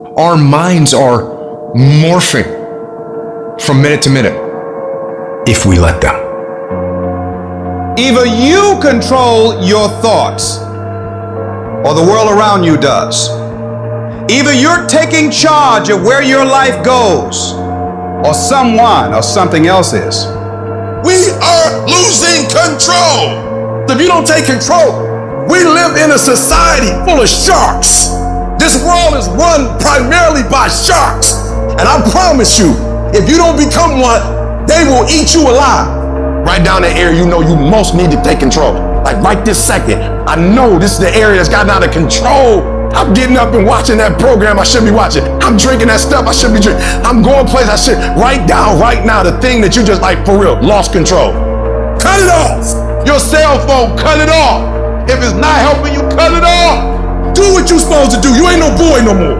Our minds are morphing from minute to minute if we let them. Either you control your thoughts or the world around you does. Either you're taking charge of where your life goes or someone or something else is. We are losing control. If you don't take control, we live in a society full of sharks. This world is run primarily by sharks. And I promise you, if you don't become one, they will eat you alive. Right down the area you know you most need to take control. Like right this second, I know this is the area that's gotten out of control. I'm getting up and watching that program I should be watching. I'm drinking that stuff I should be drinking. I'm going places I should. Write down right now the thing that you just like for real, lost control. Cut it off. Your cell phone, cut it off. If it's not helping you, cut it off. Do what you're supposed to do. You ain't no boy no more.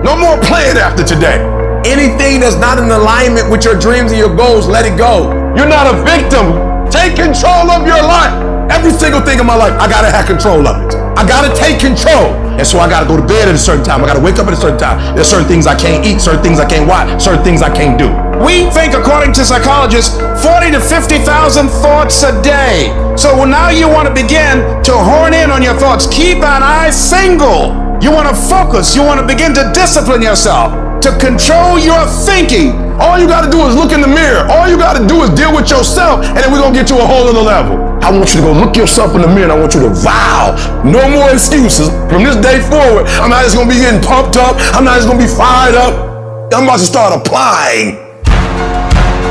No more playing after today. Anything that's not in alignment with your dreams and your goals, let it go. You're not a victim. Take control of your life. Every single thing in my life, I gotta have control of it. I gotta take control. And so I gotta go to bed at a certain time. I gotta wake up at a certain time. There's certain things I can't eat, certain things I can't watch, certain things I can't do. We think, according to psychologists, 40 to 50,000 thoughts a day. So now you want to begin to hone in on your thoughts. Keep an eye single. You want to focus. You want to begin to discipline yourself, to control your thinking. All you gotta do is look in the mirror. All you gotta do is deal with yourself, and then we're gonna get to a whole other level. I want you to go look yourself in the mirror, and I want you to vow no more excuses. From this day forward, I'm not just gonna be getting pumped up. I'm not just gonna be fired up. I'm about to start applying.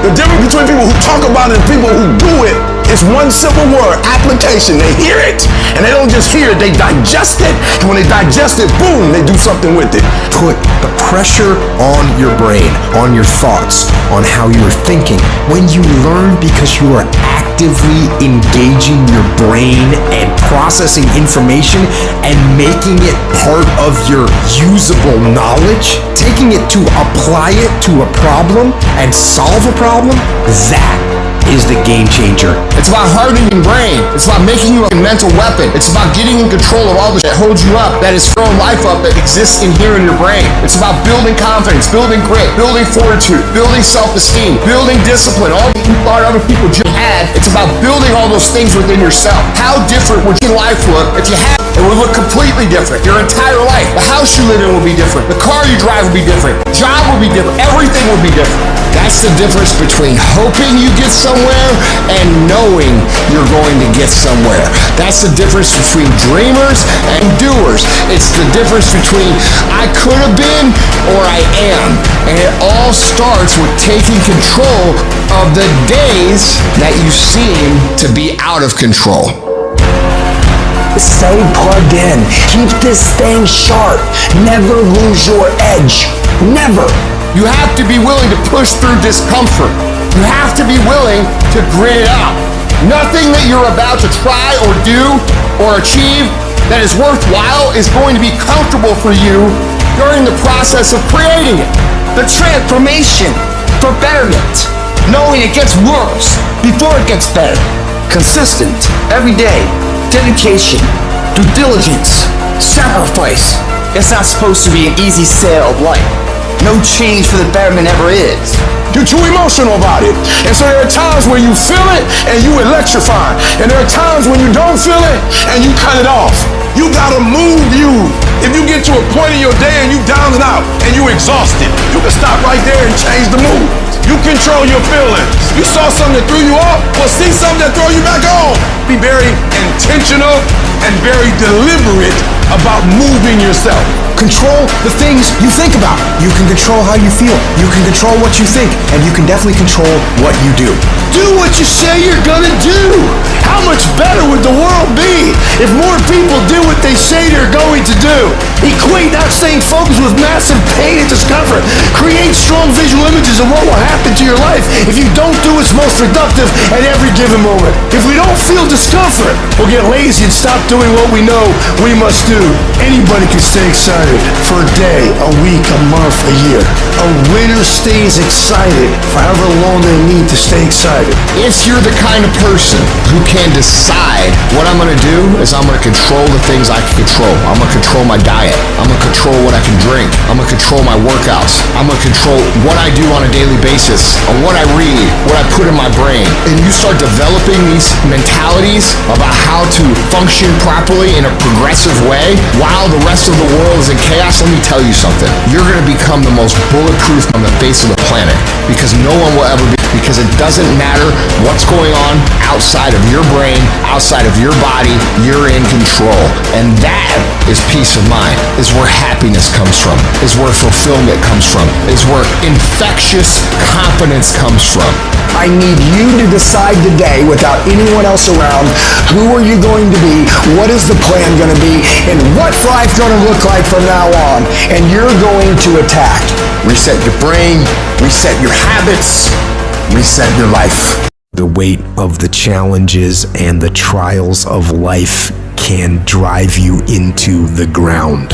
The difference between people who talk about it and people who do it is one simple word: application. They hear it, and they don't just hear it, they digest it. And when they digest it, boom, they do something with it. Put the pressure on your brain, on your thoughts, on how you're thinking. When you learn because you are actively engaging your brain and processing information and making it part of your usable knowledge, taking it to apply it to a problem and solve a problem, that is the game changer. It's about hardening your brain. It's about making you a mental weapon. It's about getting in control of all the shit that holds you up, that is throwing life up, that exists in here in your brain. It's about building confidence, building grit, building fortitude, building self-esteem, building discipline, all that you thought other people just had. It's about building all those things within yourself. How different would your life look if you had it? It would look completely different. Your entire life. The house you live in will be different. The car you drive will be different. Job will be different. Everything will be different. That's the difference between hoping you get somewhere and knowing you're going to get somewhere. That's the difference between dreamers and doers. It's the difference between I could have been or I am. And it all starts with taking control of the days that you seem to be out of control. Stay plugged in. Keep this thing sharp. Never lose your edge. Never. You have to be willing to push through discomfort. You have to be willing to grit it out. Nothing that you're about to try or do or achieve that is worthwhile is going to be comfortable for you during the process of creating it. The transformation for betterment. Knowing it gets worse before it gets better. Consistent, every day, dedication, due diligence, sacrifice. It's not supposed to be an easy sail of life. No change for the betterment ever is. You're too emotional about it. And so there are times where you feel it and you electrify. And there are times when you don't feel it and you cut it off. You gotta move you. If you get to a point in your day and you down and out and you exhausted, you can stop right there and change the mood. You control your feelings. You saw something that threw you off, well, see something that throw you back on. Be very intentional and very deliberate about moving yourself. Control the things you think about. You can control how you feel. You can control what you think. And you can definitely control what you do. Do what you say you're gonna do. How much better would the world be if more people did what they say they're going to do? Equate not staying focused with massive pain and discomfort. Create strong visual images of what will happen to to your life if you don't do what's most productive at every given moment. If we don't feel discomfort, we'll get lazy and stop doing what we know we must do. Anybody can stay excited for a day, a week, a month, a year. A winner stays excited for however long they need to stay excited. If you're the kind of person who can decide what I'm gonna do is I'm gonna control the things I can control. I'm gonna control my diet. I'm gonna control what I can drink. I'm gonna control my workouts. I'm gonna control what I do on a daily basis, on what I read, what I put in my brain. And you start developing these mentalities about how to function properly in a progressive way while the rest of the world is in chaos. Let me tell you something. You're gonna become the most bulletproof on the face of the planet, because no one will ever be, because it doesn't matter what's going on outside of your brain, outside of your body, you're in control. And that is peace of mind, is where happiness comes from, is where fulfillment comes from, is where infectious confidence comes from. I need you to decide today, without anyone else around, who are you going to be, what is the plan going to be, and what's life going to look like from now on. And you're going to attack. Reset your brain, reset your habits, reset your life. The weight of the challenges and the trials of life can drive you into the ground.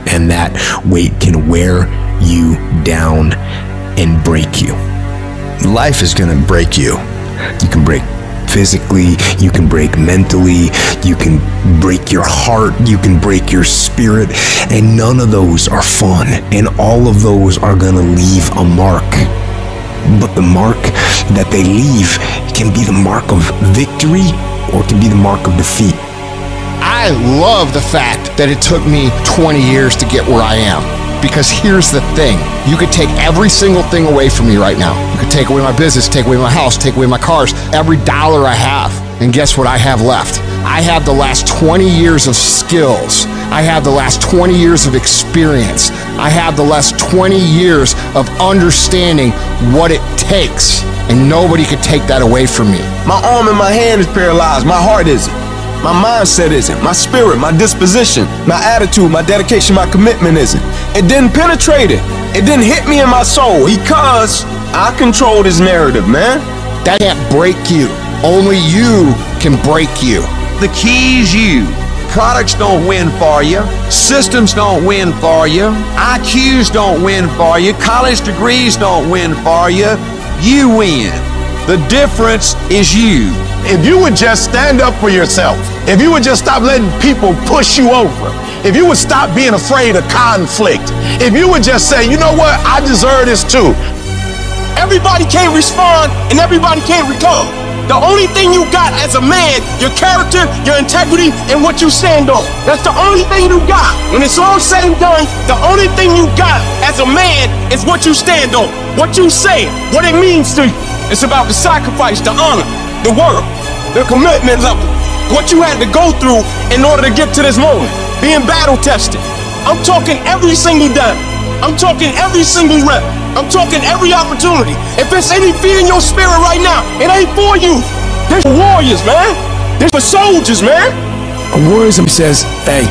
And that weight can wear you down and break you. Life is gonna break you. You can break physically, you can break mentally, you can break your heart, you can break your spirit, and none of those are fun, and all of those are gonna leave a mark. But the mark that they leave can be the mark of victory or it can be the mark of defeat. I love the fact that it took me 20 years to get where I am. Because here's the thing, you could take every single thing away from me right now. You could take away my business, take away my house, take away my cars, every dollar I have. And guess what I have left? I have the last 20 years of skills. I have the last 20 years of experience. I have the last 20 years of understanding what it takes. And nobody could take that away from me. My arm and my hand is paralyzed. My heart isn't. My mindset isn't. My spirit, my disposition, my attitude, my dedication, my commitment isn't. It didn't penetrate it. It didn't hit me in my soul because I controlled his narrative, man. That can't break you. Only you can break you. The key is you. Products don't win for you. Systems don't win for you. IQs don't win for you. College degrees don't win for you. You win. The difference is you. If you would just stand up for yourself, if you would just stop letting people push you over, if you would stop being afraid of conflict, if you would just say, you know what, I deserve this too. Everybody can't respond and everybody can't recover. The only thing you got as a man, your character, your integrity, and what you stand on. That's the only thing you got. When it's all said and done, the only thing you got as a man is what you stand on, what you say, what it means to you. It's about the sacrifice, the honor, the work, the commitment level, what you had to go through in order to get to this moment, being battle tested. I'm talking every single day. I'm talking every single rep. I'm talking every opportunity. If there's any fear in your spirit right now, it ain't for you. There's for warriors, man. There's for soldiers, man. A warrior says, hey,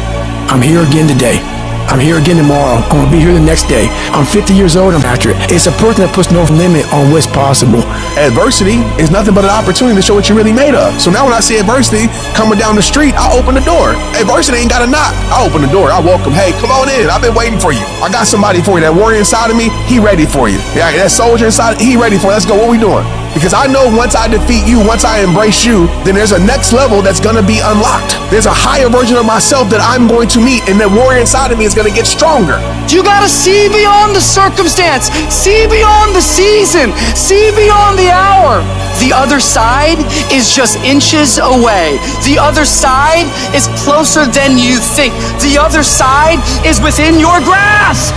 I'm here again today. I'm here again tomorrow. I'm gonna be here the next day. I'm 50 years old, I'm after it. It's a person that puts no limit on what's possible. Adversity is nothing but an opportunity to show what you're really made of. So now when I see adversity coming down the street, I open the door. Adversity ain't got to knock. I open the door. I welcome. Hey, come on in. I've been waiting for you. I got somebody for you. That warrior inside of me, he ready for you. Yeah, that soldier inside, he ready for you. Let's go. What we doing? Because I know once I defeat you, once I embrace you, then there's a next level that's gonna be unlocked. There's a higher version of myself that I'm going to meet, and the warrior inside of me is gonna get stronger. You gotta see beyond the circumstance, see beyond the season, see beyond the hour. The other side is just inches away. The other side is closer than you think. The other side is within your grasp.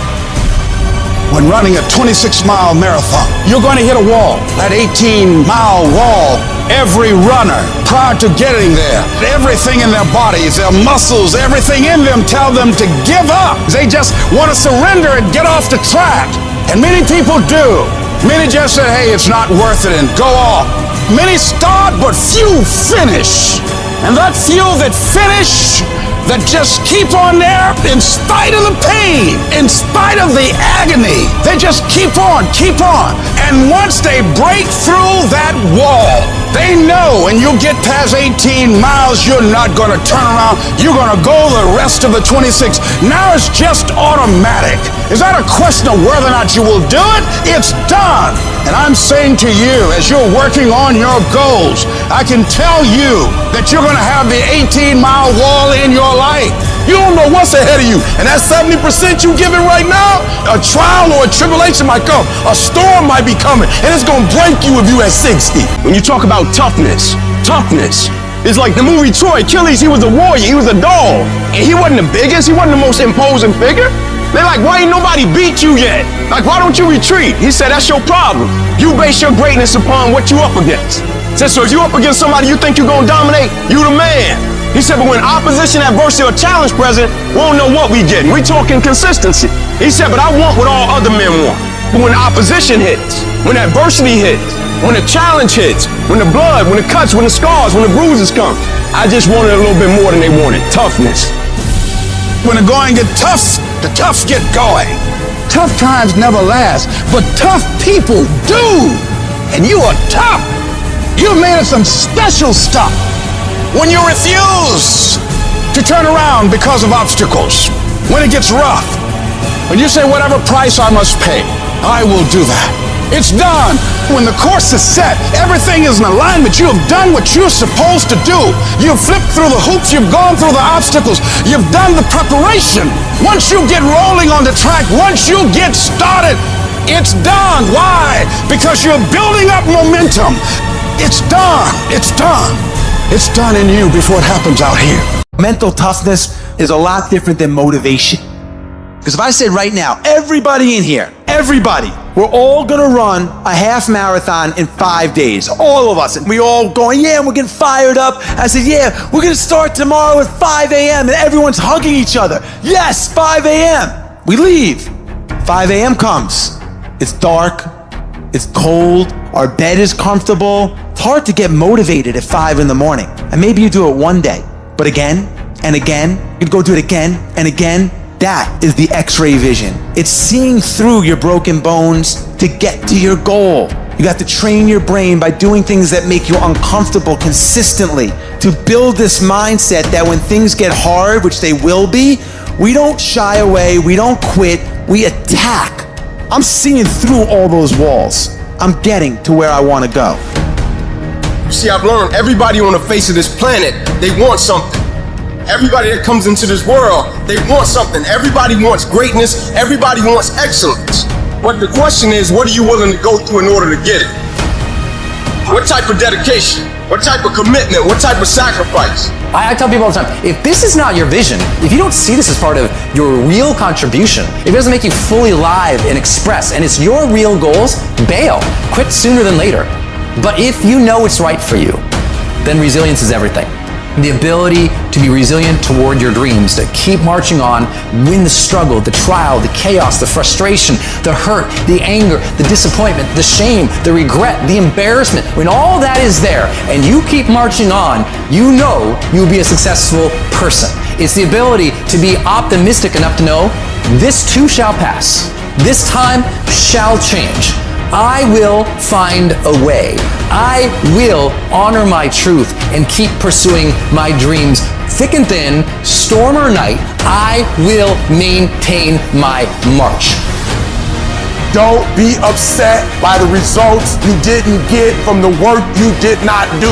When running a 26-mile marathon, you're going to hit a wall, that 18-mile wall. Every runner, prior to getting there, everything in their bodies, their muscles, everything in them tell them to give up. They just want to surrender and get off the track. And many people do. Many just say, hey, it's not worth it and go off. Many start, but few finish. And that few that finish, that just keep on there in spite of the pain, in spite of the agony. They just keep on. And once they break through that wall, they know when you get past 18 miles, you're not going to turn around. You're going to go the rest of the 26. Now it's just automatic. Is that a question of whether or not you will do it? It's done. And I'm saying to you, as you're working on your goals, I can tell you that you're going to have the 18-mile wall in your life. You don't know what's ahead of you. And that 70% you giving right now, a trial or a tribulation might come. A storm might be coming, and it's going to break you if you at 60. When you talk about toughness is like the movie Troy. Achilles, he was a warrior, he was a dog. And he wasn't the biggest, he wasn't the most imposing figure. They're like, why ain't nobody beat you yet? Like, why don't you retreat? He said, that's your problem. You base your greatness upon what you up against. He said, so if you up against somebody you think you're gonna dominate, you the man. He said, but when opposition, adversity, or challenge present, we don't know what we get. We talking consistency. He said, but I want what all other men want. But when opposition hits, when adversity hits, when the challenge hits, when the blood, when the cuts, when the scars, when the bruises come, I just wanted a little bit more than they wanted. Toughness. When the going get tough, the toughs get going. Tough times never last, but tough people do. And you are tough. You're made of some special stuff. When you refuse to turn around because of obstacles, when it gets rough, when you say whatever price I must pay, I will do that. It's done. When the course is set, everything is in alignment. You have done what you're supposed to do. You've flipped through the hoops. You've gone through the obstacles. You've done the preparation. Once you get rolling on the track, once you get started, it's done. Why? Because you're building up momentum. It's done. It's done. It's done in you before it happens out here. Mental toughness is a lot different than motivation. Because if I said right now, everybody in here, everybody, we're all gonna run a half marathon in 5 days, all of us, and we all going, yeah, and we're getting fired up. I said, yeah, we're gonna start tomorrow at 5 a.m. and everyone's hugging each other. Yes, 5 a.m. We leave. 5 a.m. comes. It's dark, it's cold, our bed is comfortable. It's hard to get motivated at 5 in the morning. And maybe you do it one day, but again and again, you can go do it again and again. That is the X-ray vision. It's seeing through your broken bones to get to your goal. You have to train your brain by doing things that make you uncomfortable consistently to build this mindset that when things get hard, which they will be, we don't shy away, we don't quit, we attack. I'm seeing through all those walls. I'm getting to where I want to go. You see, I've learned everybody on the face of this planet, they want something. Everybody that comes into this world, they want something. Everybody wants greatness. Everybody wants excellence. But the question is, what are you willing to go through in order to get it? What type of dedication? What type of commitment? What type of sacrifice? I tell people all the time, if this is not your vision, if you don't see this as part of your real contribution, if it doesn't make you fully live and express, and it's your real goals, bail. Quit sooner than later. But if you know it's right for you, then resilience is everything. The ability to be resilient toward your dreams, to keep marching on, win the struggle, the trial, the chaos, the frustration, the hurt, the anger, the disappointment, the shame, the regret, the embarrassment. When all that is there and you keep marching on, you know you'll be a successful person. It's the ability to be optimistic enough to know this too shall pass. This time shall change. I will find a way. I will honor my truth and keep pursuing my dreams. Thick and thin, storm or night, I will maintain my march. Don't be upset by the results you didn't get from the work you did not do.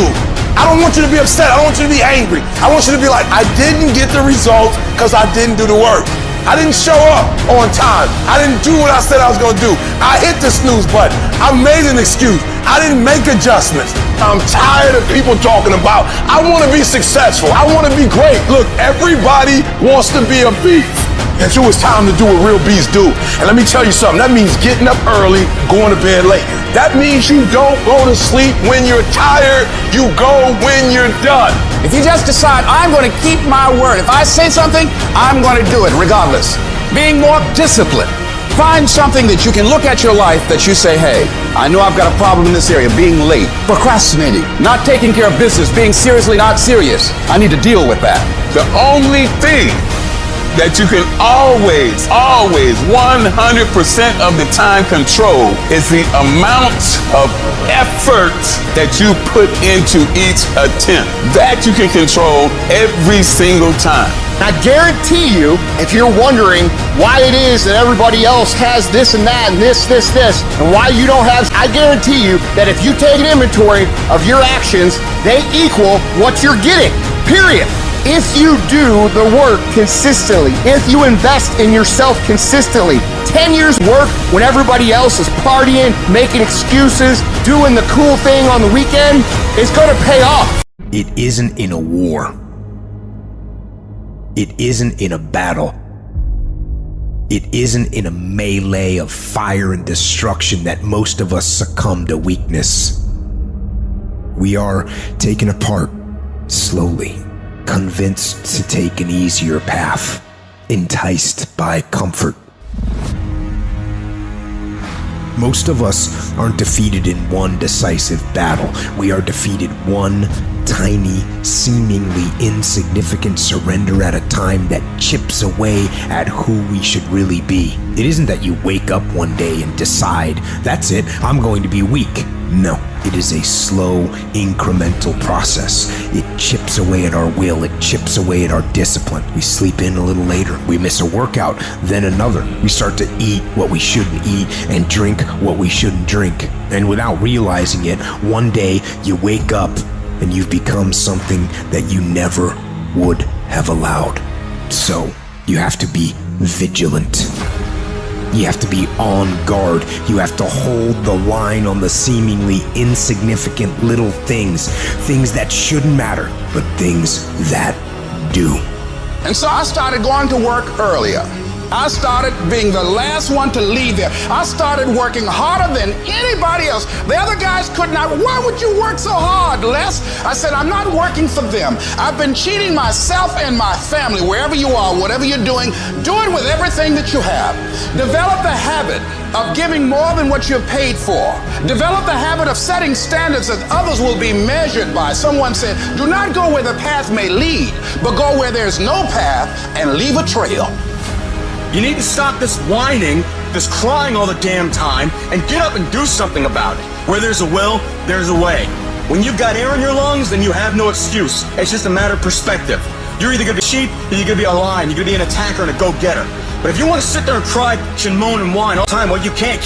I don't want you to be upset. I don't want you to be angry. I want you to be like, I didn't get the results because I didn't do the work. I didn't show up on time. I didn't do what I said I was gonna do. I hit the snooze button. I made an excuse. I didn't make adjustments. I'm tired of people talking about, I wanna be successful. I wanna be great. Look, everybody wants to be a beast. And so it's time to do what real beasts do. And let me tell you something, that means getting up early, going to bed late. That means you don't go to sleep when you're tired, you go when you're done. If you just decide, I'm going to keep my word. If I say something, I'm going to do it regardless. Being more disciplined. Find something that you can look at your life that you say, hey, I know I've got a problem in this area, being late, procrastinating, not taking care of business, being seriously not serious. I need to deal with that. The only thing that you can always, 100% of the time control is the amount of effort that you put into each attempt. That you can control every single time. I guarantee you, if you're wondering why it is that everybody else has this and that and this, and why you don't have, I guarantee you that if you take an inventory of your actions, they equal what you're getting, period. If you do the work consistently, if you invest in yourself consistently, 10 years work when everybody else is partying, making excuses, doing the cool thing on the weekend, is gonna pay off. It isn't in a war. It isn't in a battle. It isn't in a melee of fire and destruction that most of us succumb to weakness. We are taken apart slowly, convinced to take an easier path, enticed by comfort. Most of us aren't defeated in one decisive battle. We are defeated one tiny, seemingly insignificant surrender at a time that chips away at who we should really be. It isn't that you wake up one day and decide, that's it, I'm going to be weak. No, it is a slow, incremental process. It chips away at our will, it chips away at our discipline. We sleep in a little later, we miss a workout, then another. We start to eat what we shouldn't eat and drink what we shouldn't drink. And without realizing it, one day you wake up and you've become something that you never would have allowed. So, you have to be vigilant. You have to be on guard. You have to hold the line on the seemingly insignificant little things. Things that shouldn't matter, but things that do. And so I started going to work earlier. I started being the last one to leave there. I started working harder than anybody else. The other guys could not. Why would you work so hard, Les? I said, I'm not working for them. I've been cheating myself and my family. Wherever you are, whatever you're doing, do it with everything that you have. Develop the habit of giving more than what you're paid for. Develop the habit of setting standards that others will be measured by. Someone said, do not go where the path may lead, but go where there's no path and leave a trail. You need to stop this whining, this crying all the damn time, and get up and do something about it. Where there's a will, there's a way. When you've got air in your lungs, then you have no excuse. It's just a matter of perspective. You're either gonna be cheap, or you're gonna be a lion. You're gonna be an attacker and a go-getter. But if you want to sit there and cry and moan and whine all the time, well, you can't,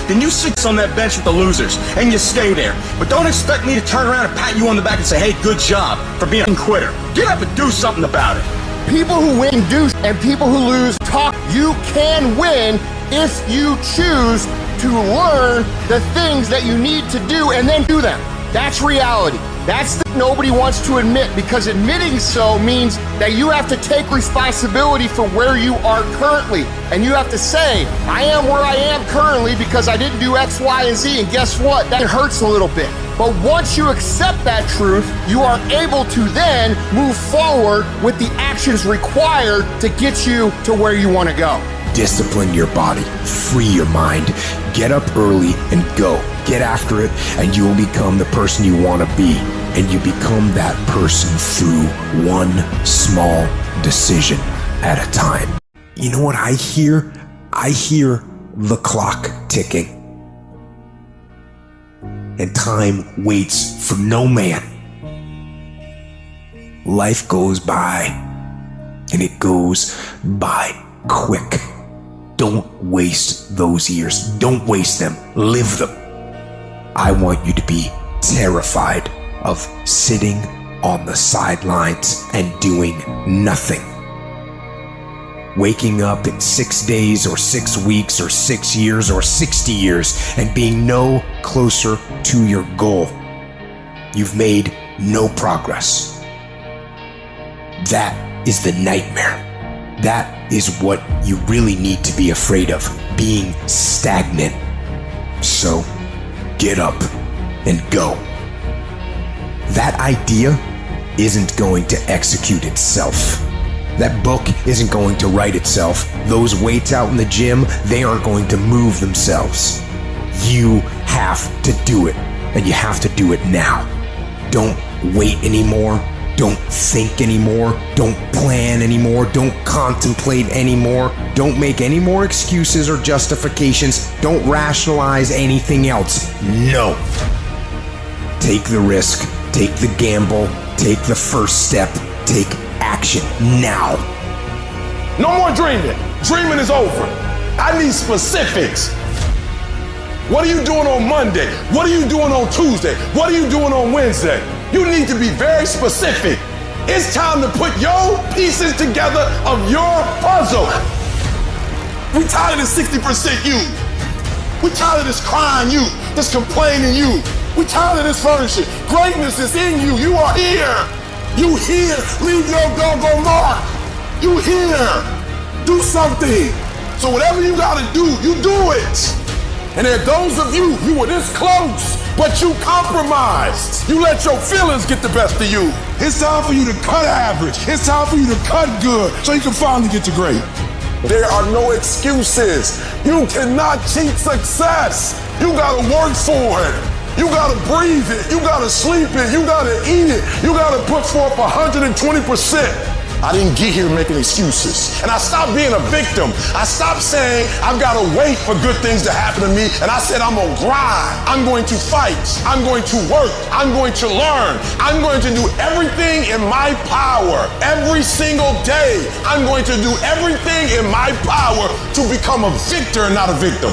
then you sit on that bench with the losers, and you stay there. But don't expect me to turn around and pat you on the back and say, hey, good job for being a quitter. Get up and do something about it. People who win do, and people who lose talk. You can win if you choose to learn the things that you need to do and then do them. That's reality. That's the nobody wants to admit, because admitting so means that you have to take responsibility for where you are currently. And you have to say, I am where I am currently because I didn't do X, Y, and Z. And guess what? That hurts a little bit. But once you accept that truth, you are able to then move forward with the actions required to get you to where you want to go. Discipline your body, free your mind, get up early and go. Get after it, and you will become the person you want to be. And you become that person through one small decision at a time. You know what I hear? I hear the clock ticking. And time waits for no man. Life goes by, and it goes by quick. Don't waste those years. Don't waste them. Live them. I want you to be terrified of sitting on the sidelines and doing nothing. Waking up in 6 days or 6 weeks or 6 years or 60 years and being no closer to your goal. You've made no progress. That is the nightmare. That is what you really need to be afraid of, being stagnant. So, get up and go. That idea isn't going to execute itself. That book isn't going to write itself. Those weights out in the gym, they aren't going to move themselves. You have to do it, and you have to do it now. Don't wait anymore. Don't think anymore. Don't plan anymore. Don't contemplate anymore. Don't make any more excuses or justifications. Don't rationalize anything else. No. Take the risk. Take the gamble. Take the first step. Take action now. No more dreaming. Dreaming is over. I need specifics. What are you doing on Monday? What are you doing on Tuesday? What are you doing on Wednesday? You need to be very specific. It's time to put your pieces together of your puzzle. We tired of this 60% you. We tired of this crying you, this complaining you. We tired of this furnishing. Greatness is in you. You are here. You here. Leave your doggone mark. You here. Do something. So whatever you gotta do, you do it. And there are those of you were this close, but you compromised. You let your feelings get the best of you. It's time for you to cut average. It's time for you to cut good so you can finally get to great. There are no excuses. You cannot cheat success. You gotta work for it. You gotta breathe it. You gotta sleep it. You gotta eat it. You gotta put forth 120%. I didn't get here making excuses. And I stopped being a victim. I stopped saying I've got to wait for good things to happen to me. And I said I'm going to grind. I'm going to fight. I'm going to work. I'm going to learn. I'm going to do everything in my power. Every single day, I'm going to do everything in my power to become a victor and not a victim.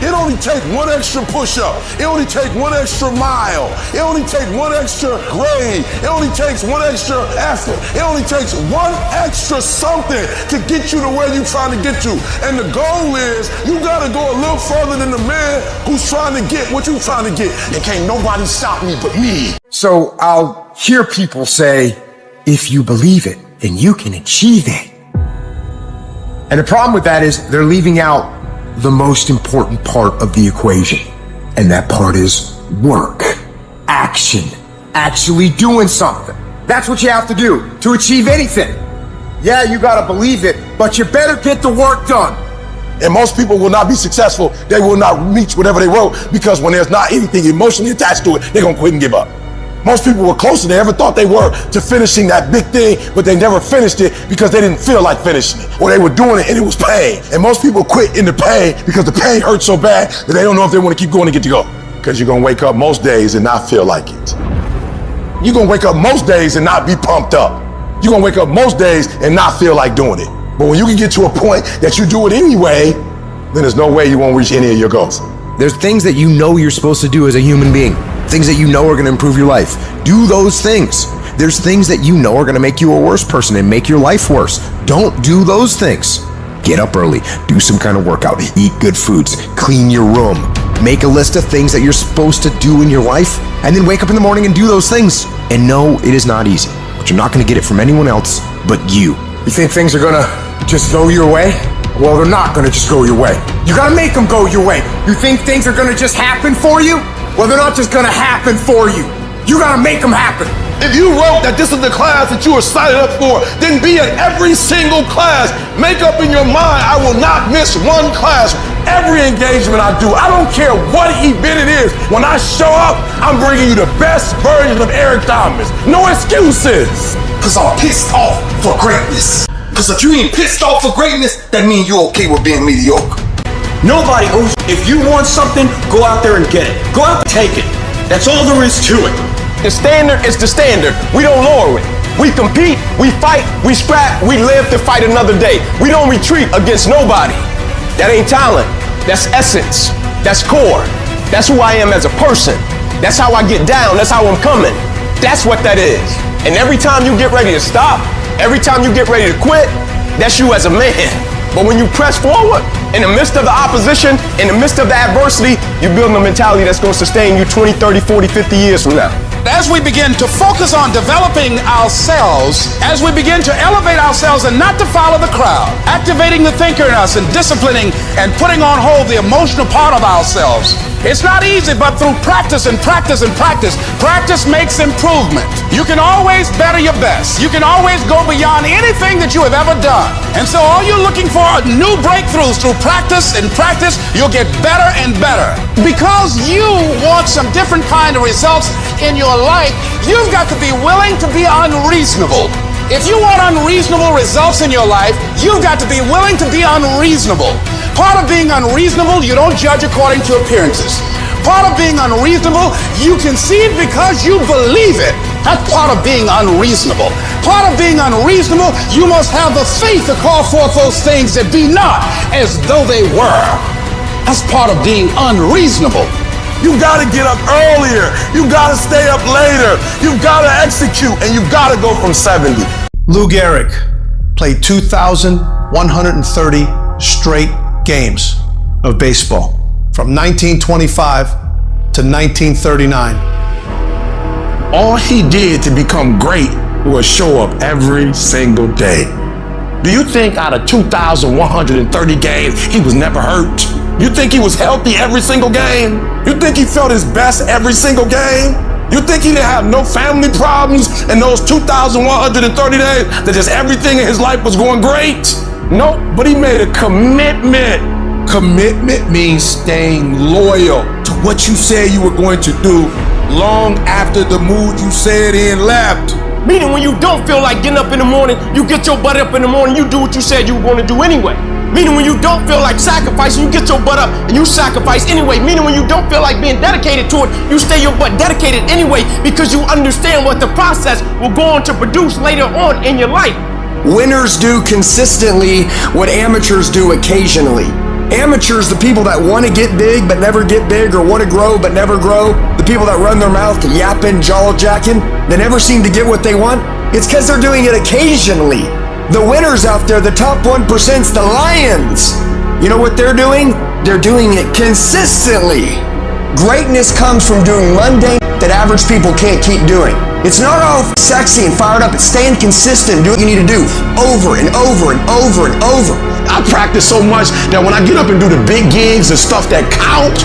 It only takes one extra push-up. It only takes one extra mile. It only takes one extra grade. It only takes one extra effort. It only takes one extra something to get you to where you're trying to get to. And the goal is you got to go a little further than the man who's trying to get what you're trying to get. And can't nobody stop me but me. So I'll hear people say, if you believe it, then you can achieve it. And the problem with that is they're leaving out the most important part of the equation. And that part is work, action, actually doing something. That's what you have to do to achieve anything. Yeah, you gotta believe it, but you better get the work done. And most people will not be successful. They will not reach whatever they wrote because when there's not anything emotionally attached to it, they're gonna quit and give up. Most people were closer than they ever thought they were to finishing that big thing, but they never finished it because they didn't feel like finishing it. Or they were doing it and it was pain. And most people quit in the pain because the pain hurts so bad that they don't know if they want to keep going to get to go. Because you're going to wake up most days and not feel like it. You're going to wake up most days and not be pumped up. You're going to wake up most days and not feel like doing it. But when you can get to a point that you do it anyway, then there's no way you won't reach any of your goals. There's things that you know you're supposed to do as a human being. Things that you know are going to improve your life. Do those things. There's things that you know are going to make you a worse person and make your life worse. Don't do those things. Get up early. Do some kind of workout. Eat good foods. Clean your room. Make a list of things that you're supposed to do in your life, and then wake up in the morning and do those things. And no, it is not easy, but you're not going to get it from anyone else but you. You think things are going to just go your way? Well, they're not going to just go your way. You got to make them go your way. You think things are going to just happen for you? Well, they're not just going to happen for you. You got to make them happen. If you wrote that this is the class that you were signed up for, then be at every single class. Make up in your mind, I will not miss one class. Every engagement I do, I don't care what event it is. When I show up, I'm bringing you the best version of Eric Thomas. No excuses. Because I'm pissed off for greatness. Because if you ain't pissed off for greatness, that means you're okay with being mediocre. Nobody owes you. If you want something, go out there and get it. Go out and take it. That's all there is to it. The standard is the standard. We don't lower it. We compete, we fight, we scrap, we live to fight another day. We don't retreat against nobody. That ain't talent. That's essence. That's core. That's who I am as a person. That's how I get down. That's how I'm coming. That's what that is. And every time you get ready to stop, every time you get ready to quit, that's you as a man. But when you press forward, in the midst of the opposition, in the midst of the adversity, you're building a mentality that's going to sustain you 20, 30, 40, 50 years from now. As we begin to focus on developing ourselves, as we begin to elevate ourselves and not to follow the crowd, activating the thinker in us and disciplining and putting on hold the emotional part of ourselves, It's not easy, but through practice and practice and practice, practice makes improvement. You can always better your best. You can always go beyond anything that you have ever done. And so all you're looking for are new breakthroughs through practice and practice. You'll get better and better. Because you want some different kind of results in your life, you've got to be willing to be unreasonable. If you want unreasonable results in your life, you've got to be willing to be unreasonable. Part of being unreasonable, you don't judge according to appearances. Part of being unreasonable, you concede because you believe it. That's part of being unreasonable. Part of being unreasonable, you must have the faith to call forth those things that be not as though they were. That's part of being unreasonable. You gotta get up earlier. You gotta stay up later. You gotta execute, and you gotta go from 70. Lou Gehrig played 2,130 straight games of baseball from 1925 to 1939. All he did to become great was show up every single day. Do you think out of 2,130 games, he was never hurt? You think he was healthy every single game? You think he felt his best every single game? You think he didn't have no family problems in those 2,130 days, that just everything in his life was going great? Nope, but he made a commitment. Commitment means staying loyal to what you said you were going to do long after the mood you said in left. Meaning when you don't feel like getting up in the morning, you get your butt up in the morning, you do what you said you were going to do anyway. Meaning when you don't feel like sacrificing, you get your butt up and you sacrifice anyway. Meaning when you don't feel like being dedicated to it, you stay your butt dedicated anyway, because you understand what the process will go on to produce later on in your life. Winners do consistently what amateurs do occasionally. Amateurs, the people that want to get big but never get big, or want to grow but never grow, the people that run their mouth to yapping, jaw-jacking, they never seem to get what they want. It's because they're doing it occasionally. The winners out there, the top 1%'s the Lions. You know what they're doing? They're doing it consistently. Greatness comes from doing mundane that average people can't keep doing. It's not all sexy and fired up. It's staying consistent, do what you need to do over and over and over and over. I practice so much that when I get up and do the big gigs and stuff that count,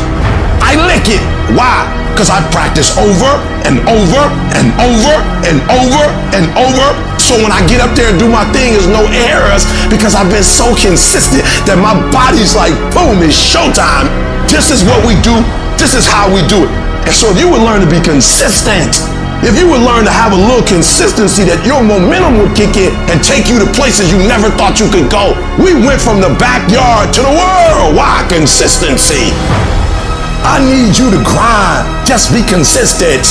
I lick it. Why? Because I practice over and over and over and over and over. So when I get up there and do my thing, there's no errors, because I've been so consistent that my body's like, boom, it's showtime. This is what we do. This is how we do it. And so if you would learn to be consistent, if you would learn to have a little consistency, that your momentum would kick in and take you to places you never thought you could go. We went from the backyard to the world. Why? Consistency. I need you to grind. Just be consistent.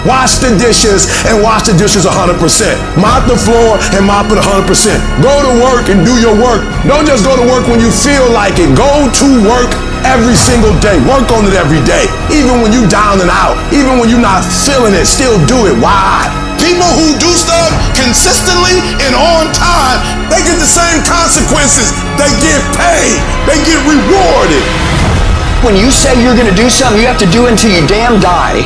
Wash the dishes and wash the dishes 100%. Mop the floor and mop it 100%. Go to work and do your work. Don't just go to work when you feel like it. Go to work every single day. Work on it every day. Even when you down and out. Even when you're not feeling it, still do it. Why? People who do stuff consistently and on time, they get the same consequences. They get paid. They get rewarded. When you say you're going to do something, you have to do it until you damn die.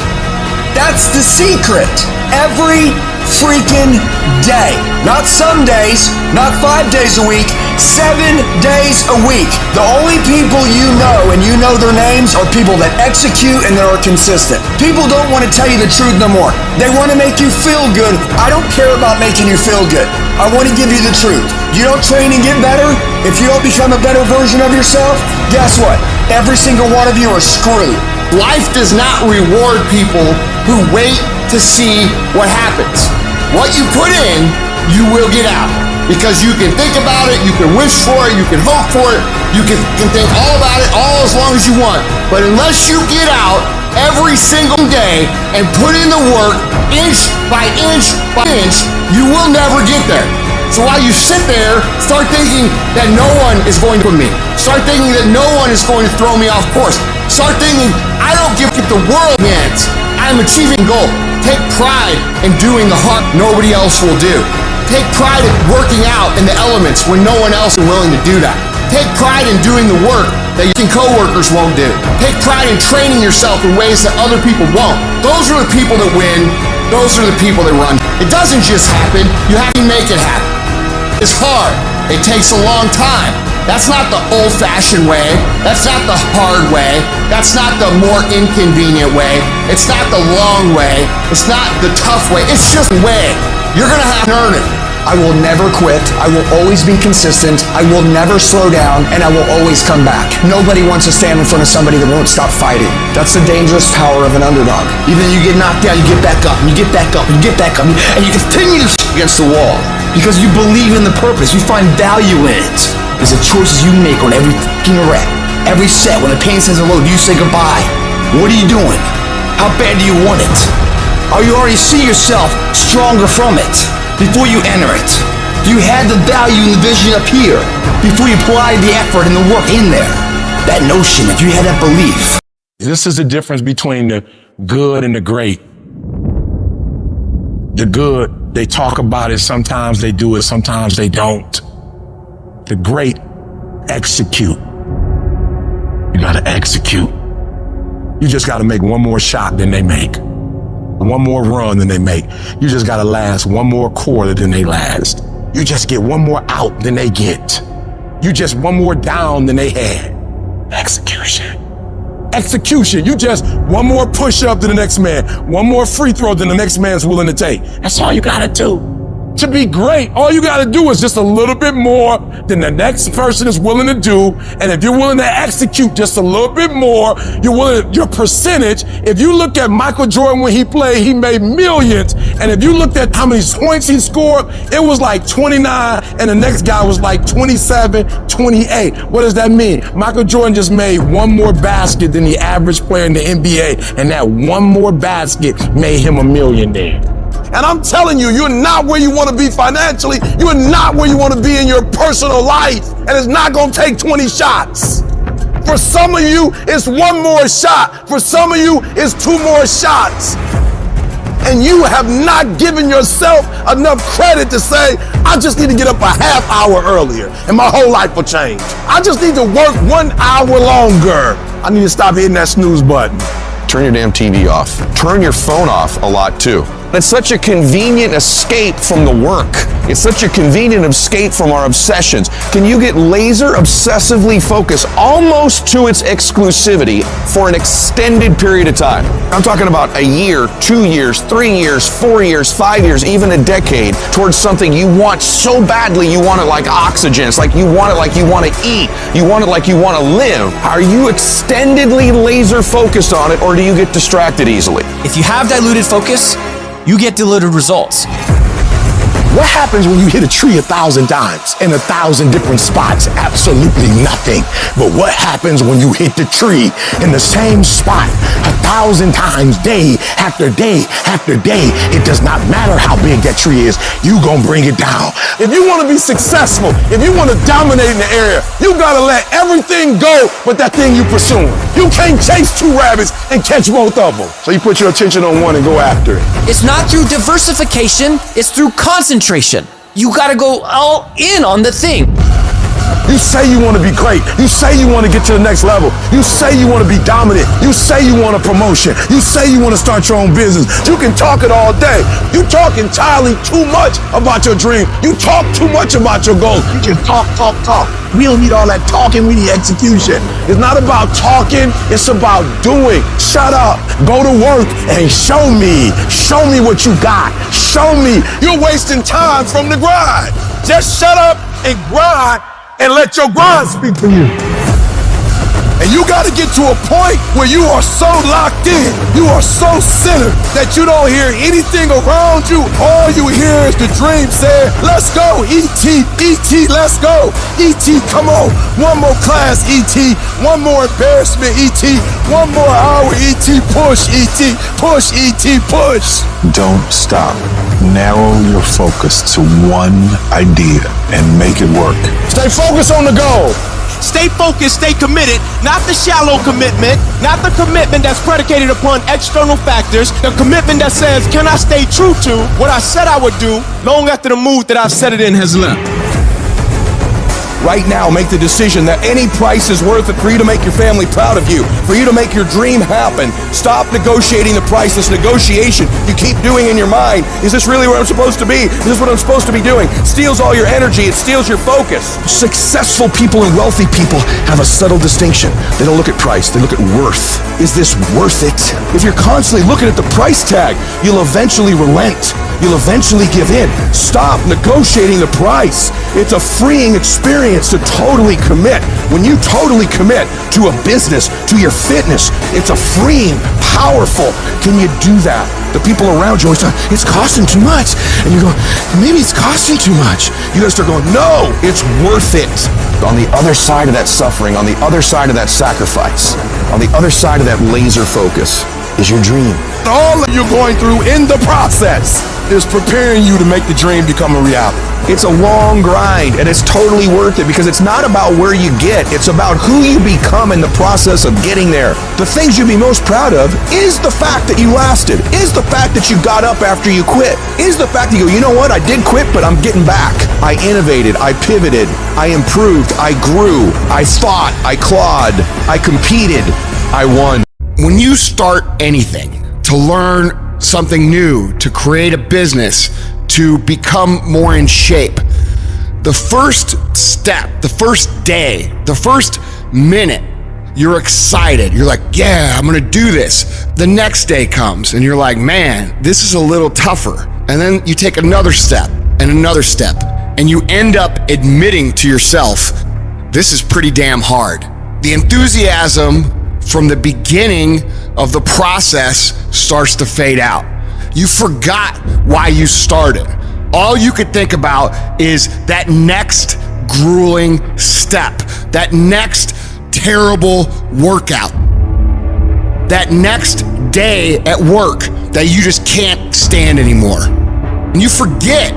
That's the secret. Every freaking day. Not some days, not 5 days a week, 7 days a week. The only people you know, and you know their names, are people that execute and that are consistent. People don't want to tell you the truth no more. They want to make you feel good. I don't care about making you feel good. I want to give you the truth. You don't train and get better? If you don't become a better version of yourself, guess what? Every single one of you are screwed. Life does not reward people who wait to see what happens. What you put in, you will get out. Because you can think about it, you can wish for it, you can hope for it, you can think all about it all as long as you want. But unless you get out every single day and put in the work, inch by inch by inch, you will never get there. So while you sit there, start thinking that no one is going to put me. Start thinking that no one is going to throw me off course. Start thinking, I don't give the world a chance. I'm achieving a goal. Take pride in doing the hard nobody else will do. Take pride in working out in the elements when no one else is willing to do that. Take pride in doing the work that your coworkers won't do. Take pride in training yourself in ways that other people won't. Those are the people that win. Those are the people that run. It doesn't just happen. You have to make it happen. It's hard. It takes a long time. That's not the old-fashioned way. That's not the hard way. That's not the more inconvenient way. It's not the long way. It's not the tough way. It's just the way. You're gonna have to earn it. I will never quit. I will always be consistent. I will never slow down, and I will always come back. Nobody wants to stand in front of somebody that won't stop fighting. That's the dangerous power of an underdog. Even though you get knocked down, you get back up, and you get back up, and you get back up, and you continue to against the wall. Because you believe in the purpose. You find value in it. It's the choices you make on every fucking rep. Every set. When the pain says hello, do you say goodbye? What are you doing? How bad do you want it? Or you already see yourself stronger from it before you enter it? You had the value and the vision up here before you applied the effort and the work in there. That notion, if you had that belief. This is the difference between the good and the great. The good, they talk about it, sometimes they do it, sometimes they don't. The great execute. You gotta execute. You just gotta make one more shot than they make. One more run than they make. You just gotta last one more quarter than they last. You just get one more out than they get. You just one more down than they had. Execution. Execution. You just one more push up than the next man. One more free throw than the next man's willing to take. That's all you gotta do. To be great, all you gotta do is just a little bit more than the next person is willing to do. And if you're willing to execute just a little bit more, your percentage, if you look at Michael Jordan when he played, he made millions. And if you looked at how many points he scored, it was like 29 and the next guy was like 27, 28. What does that mean? Michael Jordan just made one more basket than the average player in the NBA. And that one more basket made him a millionaire. And I'm telling you, you're not where you want to be financially. You're not where you want to be in your personal life. And it's not going to take 20 shots. For some of you, it's one more shot. For some of you, it's two more shots. And you have not given yourself enough credit to say, I just need to get up a half hour earlier and my whole life will change. I just need to work 1 hour longer. I need to stop hitting that snooze button. Turn your damn TV off. Turn your phone off a lot too. It's such a convenient escape from the work. It's such a convenient escape from our obsessions. Can you get laser obsessively focused almost to its exclusivity for an extended period of time? I'm talking about a year, 2 years, 3 years, 4 years, 5 years, even a decade towards something you want so badly. You want it like oxygen. It's like you want it like you want to eat. You want it like you want to live. Are you extendedly laser focused on it, or do you get distracted easily? If you have diluted focus, you get diluted results. What happens when you hit a tree 1,000 times in 1,000 different spots? Absolutely nothing. But what happens when you hit the tree in the same spot 1,000 times, day after day after day? It does not matter how big that tree is. You gonna bring it down. If you want to be successful, if you want to dominate in the area, you gotta let everything go with that thing you pursuing. You can't chase 2 rabbits and catch both of them. So you put your attention on one and go after it. It's not through diversification, it's through concentration. You gotta go all in on the thing. You say you want to be great. You say you want to get to the next level. You say you want to be dominant. You say you want a promotion. You say you want to start your own business. You can talk it all day. You talk entirely too much about your dream. You talk too much about your goals. You just talk. We don't need all that talking. We need execution. It's not about talking. It's about doing. Shut up. Go to work and show me. Show me what you got. Show me. You're wasting time from the grind. Just shut up and grind and let your grind speak for you. And you got to get to a point where you are so locked in, you are so centered that you don't hear anything around you. All you hear is the dream saying, let's go, E.T., E.T., let's go. E.T., come on. One more class, E.T. One more embarrassment, E.T. One more hour, E.T. Push, E.T. Push, E.T. Push. Don't stop. Narrow your focus to one idea and make it work. Stay focused on the goal. Stay focused, stay committed, not the shallow commitment, not the commitment that's predicated upon external factors, the commitment that says, can I stay true to what I said I would do long after the mood that I've set it in has left? right now make the decision that any price is worth it for you to make your family proud of you, for you to make your dream happen. Stop negotiating the price. This negotiation you keep doing in your mind. Is this really where I'm supposed to be? Is this what I'm supposed to be doing? Steals all your energy. It steals your focus. Successful people and wealthy people have a subtle distinction. They don't look at price. They look at worth. Is this worth it? If you're constantly looking at the price tag, you'll eventually relent. You'll eventually give in. Stop negotiating the price. It's a freeing experience to totally commit. When you totally commit to a business, to your fitness, it's a freeing, powerful. Can you do that? The people around you always say, it's costing too much. And you go, maybe it's costing too much. You gotta start going, no, it's worth it. On the other side of that suffering, on the other side of that sacrifice, on the other side of that laser focus is your dream. All that you're going through in the process is preparing you to make the dream become a reality. It's a long grind, and it's totally worth it because it's not about where you get, it's about who you become in the process of getting there. The things you'd be most proud of is the fact that you lasted, is the fact that you got up after you quit, is the fact that you go, you know what, I did quit, but I'm getting back. I innovated, I pivoted, I improved, I grew, I fought, I clawed, I competed, I won. When you start anything, to learn something new, to create a business, to become more in shape, the first step, the first day, the first minute, you're excited. You're like, yeah, I'm gonna do this. The next day comes and you're like, man, this is a little tougher. And then you take another step and another step, and you end up admitting to yourself, this is pretty damn hard. The enthusiasm from the beginning of the process starts to fade out. You forgot why you started. All you could think about is that next grueling step, that next terrible workout, that next day at work that you just can't stand anymore. And you forget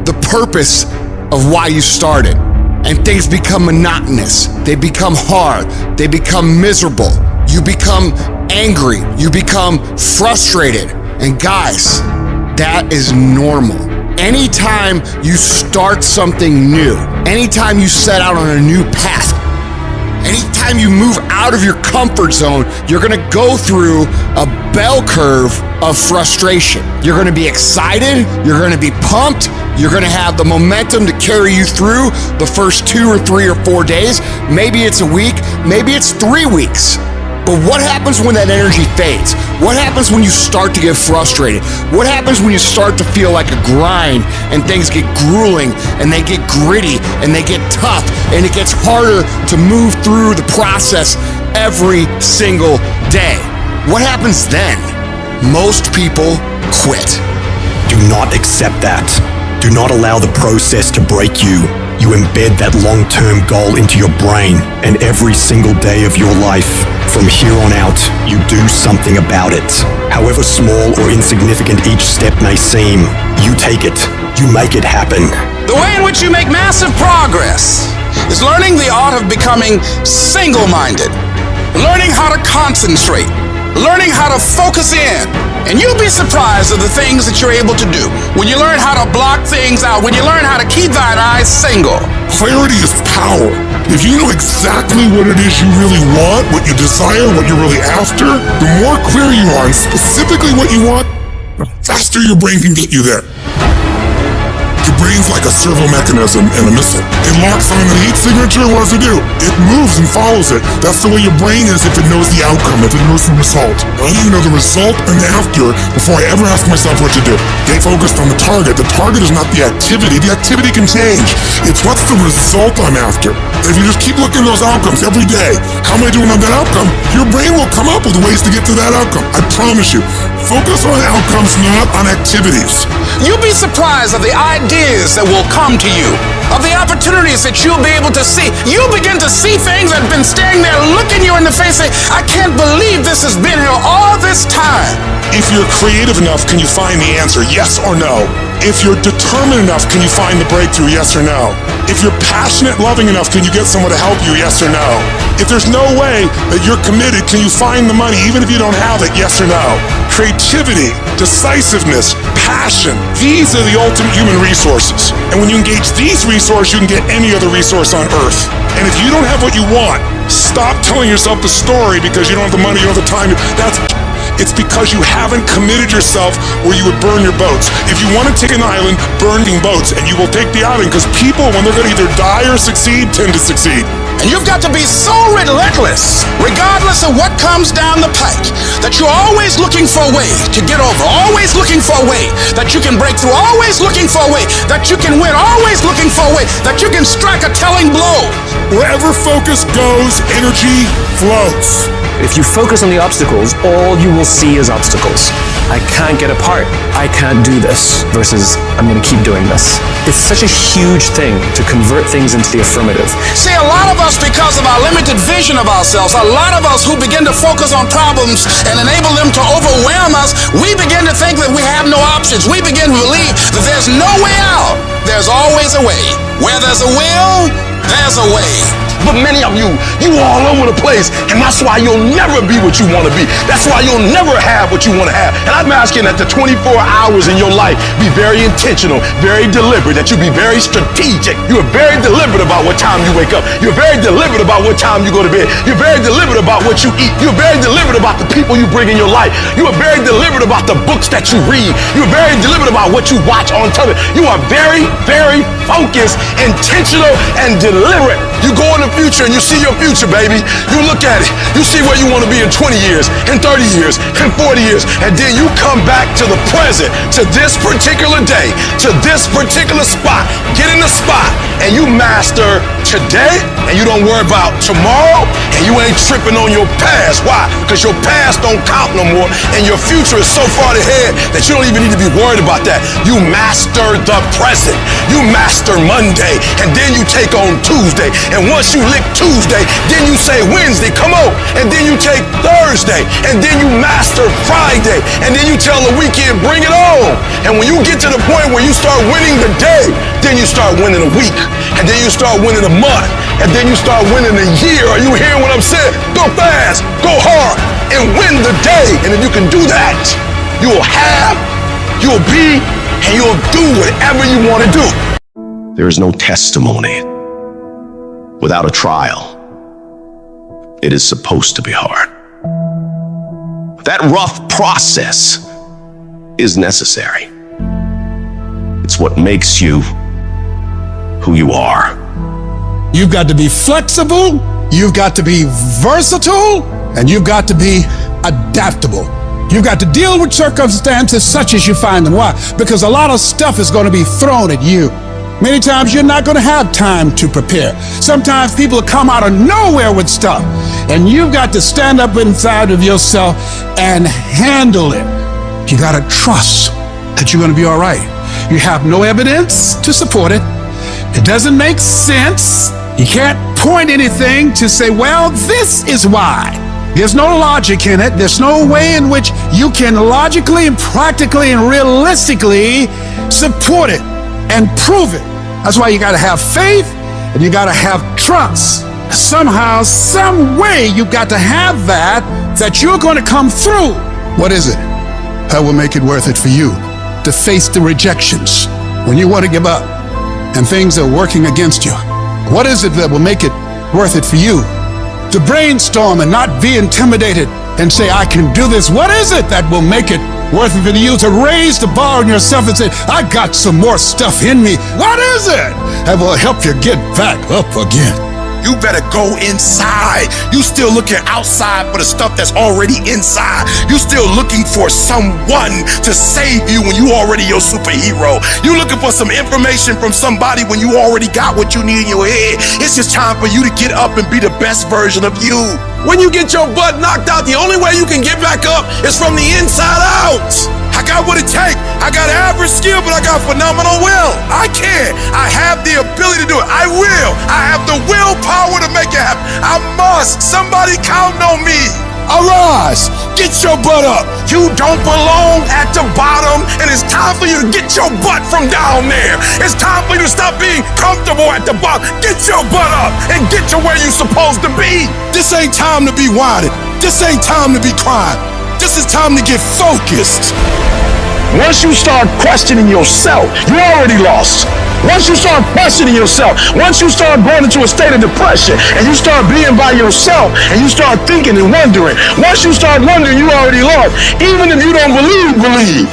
the purpose of why you started. And things become monotonous. They become hard. They become miserable. You become angry. You become frustrated. And guys, that is normal. Anytime you start something new, anytime you set out on a new path, anytime you move out of your comfort zone, you're gonna go through a bell curve of frustration. You're gonna be excited, you're gonna be pumped, you're gonna have the momentum to carry you through the first 2 or 3 or 4 days. Maybe it's a week, maybe it's 3 weeks. But what happens when that energy fades? What happens when you start to get frustrated? What happens when you start to feel like a grind and things get grueling and they get gritty and they get tough and it gets harder to move through the process every single day? What happens then? Most people quit. Do not accept that. Do not allow the process to break you. You embed that long-term goal into your brain, and every single day of your life, from here on out, you do something about it. However small or insignificant each step may seem, you take it, you make it happen. The way in which you make massive progress is learning the art of becoming single-minded, learning how to concentrate, learning how to focus in. And you'll be surprised at the things that you're able to do when you learn how to block things out, when you learn how to keep thine eyes single. Clarity is power. If you know exactly what it is you really want, what you desire, what you're really after, the more clear you are on specifically what you want, the faster your brain can get you there. Your brain's like a servo mechanism and a missile. It locks on the heat signature, what does it do? It moves and follows it. That's the way your brain is if it knows the outcome, if it knows the result. I need to know the result and the after before I ever ask myself what to do. Get focused on the target. The target is not the activity. The activity can change. It's what's the result I'm after. If you just keep looking at those outcomes every day, how am I doing on that outcome? Your brain will come up with ways to get to that outcome. I promise you. Focus on outcomes, not on activities. You'll be surprised at the ideas that will come to you, of the opportunities that you'll be able to see. You'll begin to see things that have been staring there, looking you in the face, saying, I can't believe this has been here all this time. If you're creative enough, can you find the answer, yes or no? If you're determined enough, can you find the breakthrough, yes or no? If you're passionate, loving enough, can you get someone to help you, yes or no? If there's no way that you're committed, can you find the money, even if you don't have it, yes or no? Creativity, decisiveness, passion. These are the ultimate human resources. And when you engage these resources, you can get any other resource on earth. And if you don't have what you want, stop telling yourself the story because you don't have the money, you don't have the time. It's because you haven't committed yourself where you would burn your boats. If you want to take an island, burning boats, and you will take the island because people, when they're going to either die or succeed, tend to succeed. And you've got to be so relentless, regardless of what comes down the pike, that you're always looking for a way to get over, always looking for a way that you can break through, always looking for a way that you can win, always looking for a way that you can strike a telling blow. Wherever focus goes, energy flows. If you focus on the obstacles, all you will see is obstacles. I can't get apart. I can't do this versus I'm going to keep doing this. It's such a huge thing to convert things into the affirmative. See, a lot of us, because of our limited vision of ourselves, a lot of us who begin to focus on problems and enable them to overwhelm us, we begin to think that we have no options. We begin to believe that there's no way out. There's always a way. Where there's a will, there's a way. But many of you all over the place, and that's why you'll never be what you want to be. That's why you'll never have what you want to have. And I'm asking that the 24 hours in your life be very intentional, very deliberate, that you be very strategic. You are very deliberate about what time you wake up. You're very deliberate about what time you go to bed. You're very deliberate about what you eat. You're very deliberate about the people you bring in your life. You are very deliberate about the books that you read. You're very deliberate about what you watch on television. You are very, very focused, intentional, and deliberate. You go in the future and you see your future, baby. You look at it. You see where you want to be in 20 years, in 30 years, in 40 years. And then you come back to the present, to this particular day, to this particular spot. Get in the spot and you master today and you don't worry about tomorrow and you ain't tripping on your past. Why? Because your past don't count no more and your future is so far ahead that you don't even need to be worried about that. You master the present. You master Monday and then you take on Tuesday. And once you lick Tuesday, then you say Wednesday, come on. And then you take Thursday. And then you master Friday. And then you tell the weekend, bring it on. And when you get to the point where you start winning the day, then you start winning a week. And then you start winning a month. And then you start winning a year. Are you hearing what I'm saying? Go fast, go hard, and win the day. And if you can do that, you will have, you'll be, and you'll do whatever you want to do. There is no testimony without a trial. It is supposed to be hard. That rough process is necessary. It's what makes you who you are. You've got to be flexible, you've got to be versatile, and you've got to be adaptable. You've got to deal with circumstances such as you find them. Why? Because a lot of stuff is going to be thrown at you. Many times you're not going to have time to prepare. Sometimes people come out of nowhere with stuff, and you've got to stand up inside of yourself and handle it. You got to trust that you're going to be all right. You have no evidence to support it. It doesn't make sense. You can't point anything to say, well, this is why. There's no logic in it. There's no way in which you can logically and practically and realistically support it and prove it. That's why you got to have faith and you got to have trust. Somehow, some way, you got to have that you're going to come through. What is it that will make it worth it for you to face the rejections when you want to give up and things are working against you? What is it that will make it worth it for you to brainstorm and not be intimidated and say, I can do this? What is it that will make it worth it for you to raise the bar on yourself and say, I got some more stuff in me? What is it that will help you get back up again? You better go inside. You still looking outside for the stuff that's already inside. You still looking for someone to save you when you already your superhero. You looking for some information from somebody when you already got what you need in your head. It's just time for you to get up and be the best version of you. When you get your butt knocked out, the only way you can get back up is from the inside out. I got what it takes. I got average skill, but I got phenomenal will. I can. I have the ability to do it. I will. I have the willpower to make it happen. I must. Somebody count on me. Arise. Get your butt up. You don't belong at the bottom, and it's time for you to get your butt from down there. It's time for you to stop being comfortable at the bottom. Get your butt up and get to where you're supposed to be. This ain't time to be whining. This ain't time to be crying. This is time to get focused. Once you start questioning yourself, you already lost. Once you start questioning yourself, once you start going into a state of depression, and you start being by yourself, and you start thinking and wondering, once you start wondering, you already lost. Even if you don't believe.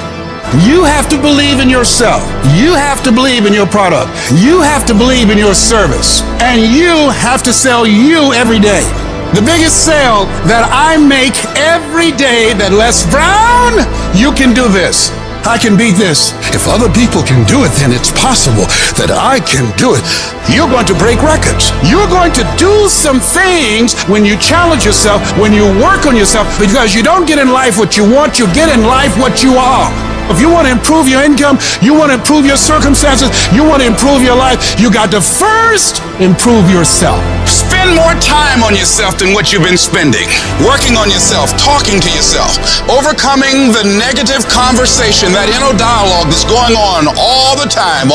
You have to believe in yourself. You have to believe in your product. You have to believe in your service. And you have to sell you every day. The biggest sale that I make every day that Les Brown, you can do this. I can beat this. If other people can do it, then it's possible that I can do it. You're going to break records. You're going to do some things when you challenge yourself, when you work on yourself, because you don't get in life what you want, you get in life what you are. If you want to improve your income, you want to improve your circumstances, you want to improve your life, you got to first improve yourself. Spend more time on yourself than what you've been spending. Working on yourself, talking to yourself, overcoming the negative conversation, that inner dialogue that's going on all the time.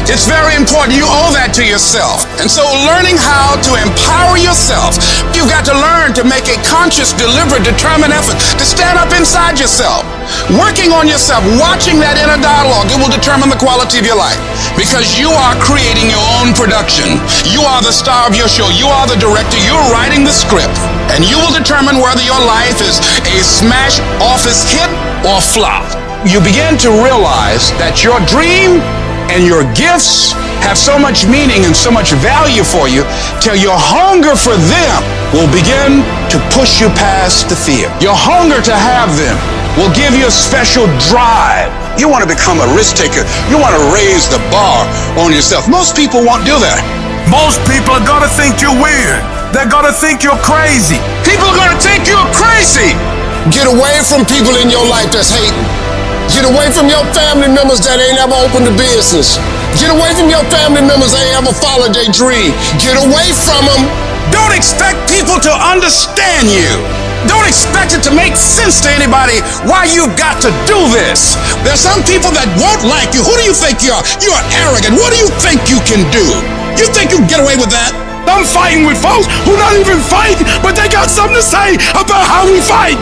It's very important. You owe that to yourself. And so learning how to empower yourself, you've got to learn to make a conscious, deliberate, determined effort to stand up inside yourself. Working on yourself, watching that inner dialogue, it will determine the quality of your life. Because you are creating your own production. You are the star of your show. You are the director. You're writing the script. And you will determine whether your life is a smash office hit or flop. You begin to realize that your dream and your gifts have so much meaning and so much value for you till your hunger for them will begin to push you past the fear. Your hunger to have them will give you a special drive. You want to become a risk taker. You want to raise the bar on yourself. Most people won't do that. Most people are gonna think you're weird. They're gonna think you're crazy. People are going to think you're crazy. Get away from people in your life that's hating. Get away from your family members that ain't ever opened a business. Get away from your family members that ain't ever followed their dream. Get away from them. Don't expect people to understand you. Don't expect it to make sense to anybody why you've got to do this. There's some people that won't like you. Who do you think you are? You are arrogant. What do you think you can do? You think you can get away with that? I'm fighting with folks who not even fighting, but they got something to say about how we fight.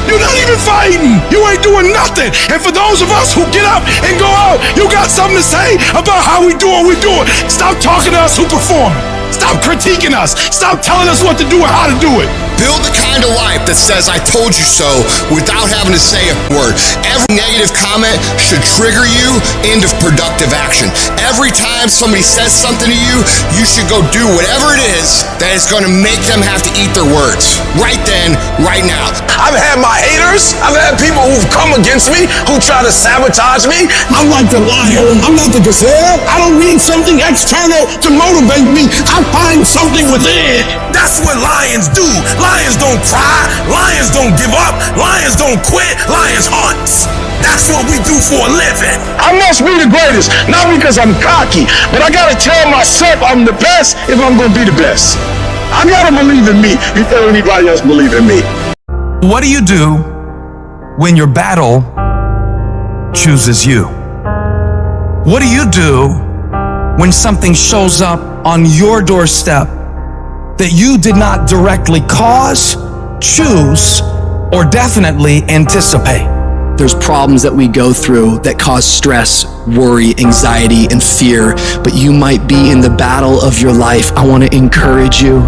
You're not even fighting. You ain't doing nothing. And for those of us who get up and go out, you got something to say about how we do what we do it. Stop talking to us who perform. Stop critiquing us. Stop telling us what to do and how to do it. Build the kind of life that says, I told you so, without having to say a word. Every negative comment should trigger you into productive action. Every time somebody says something to you, you should go do whatever it is that is going to make them have to eat their words. Right then, right now. I've had my haters. I've had people who've come against me, who try to sabotage me. I'm like the lion. I'm not the gazelle. I don't need something external to motivate me. I find something within. That's what lions do. Lions don't cry. Lions don't give up. Lions don't quit. Lions hunt. That's what we do for a living. I must be the greatest, not because I'm cocky, but I gotta tell myself I'm the best if I'm gonna be the best. I gotta believe in me before anybody else believe in me. What do you do when your battle chooses you? What do you do when something shows up on your doorstep that you did not directly cause, choose, or definitely anticipate? There's problems that we go through that cause stress, worry, anxiety, and fear, but you might be in the battle of your life. I want to encourage you.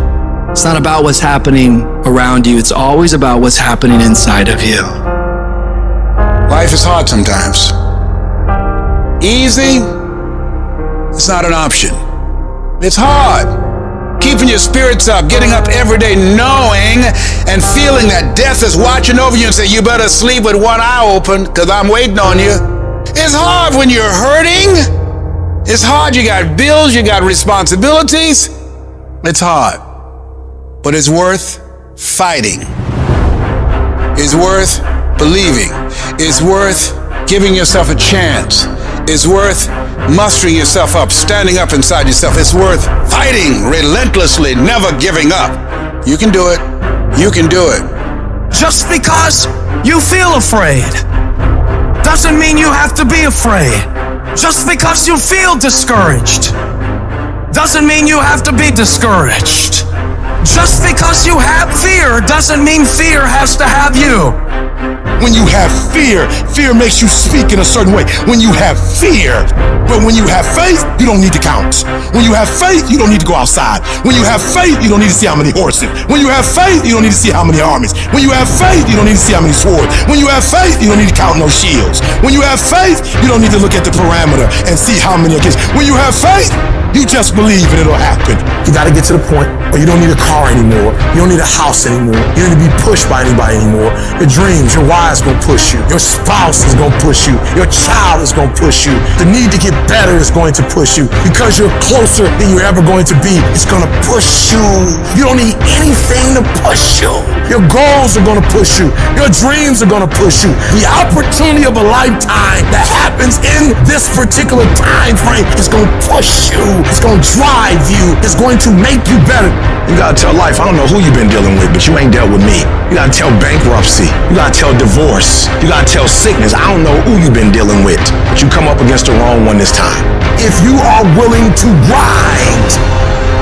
It's not about what's happening around you. It's always about what's happening inside of you. Life is hard sometimes. Easy, it's not an option. It's hard. Keeping your spirits up, getting up every day knowing and feeling that death is watching over you and say, you better sleep with one eye open because I'm waiting on you. It's hard when you're hurting. It's hard. You got bills, you got responsibilities. It's hard. But it's worth fighting. It's worth believing. It's worth giving yourself a chance. It's worth mustering yourself up, standing up inside yourself. It's worth fighting relentlessly, never giving up. You can do it. You can do it. Just because you feel afraid doesn't mean you have to be afraid. Just because you feel discouraged doesn't mean you have to be discouraged. Just because you have fear doesn't mean fear has to have you. When you have fear, fear makes you speak in a certain way. When you have fear, but when you have faith, you don't need to count. When you have faith, you don't need to go outside. When you have faith, you don't need to see how many horses. When you have faith, you don't need to see how many armies. When you have faith, you don't need to see how many swords. When you have faith, you don't need to count no shields. When you have faith, you don't need to look at the parameter and see how many against. When you have faith, you just believe and it'll happen. You gotta get to the point where you don't need a car anymore. You don't need a house anymore. You don't need to be pushed by anybody anymore. Your dreams, your wife's gonna push you. Your spouse is gonna push you. Your child is gonna push you. The need to get better is going to push you. Because you're closer than you're ever going to be, it's gonna push you. You don't need anything to push you. Your goals are gonna push you. Your dreams are gonna push you. The opportunity of a lifetime that happens in this particular time frame is gonna push you. It's gonna drive you. It's going to make you better. You gotta tell life, I don't know who you've been dealing with, but you ain't dealt with me. You gotta tell bankruptcy. You gotta tell divorce. You gotta tell sickness. I don't know who you've been dealing with, but you come up against the wrong one this time. If you are willing to grind,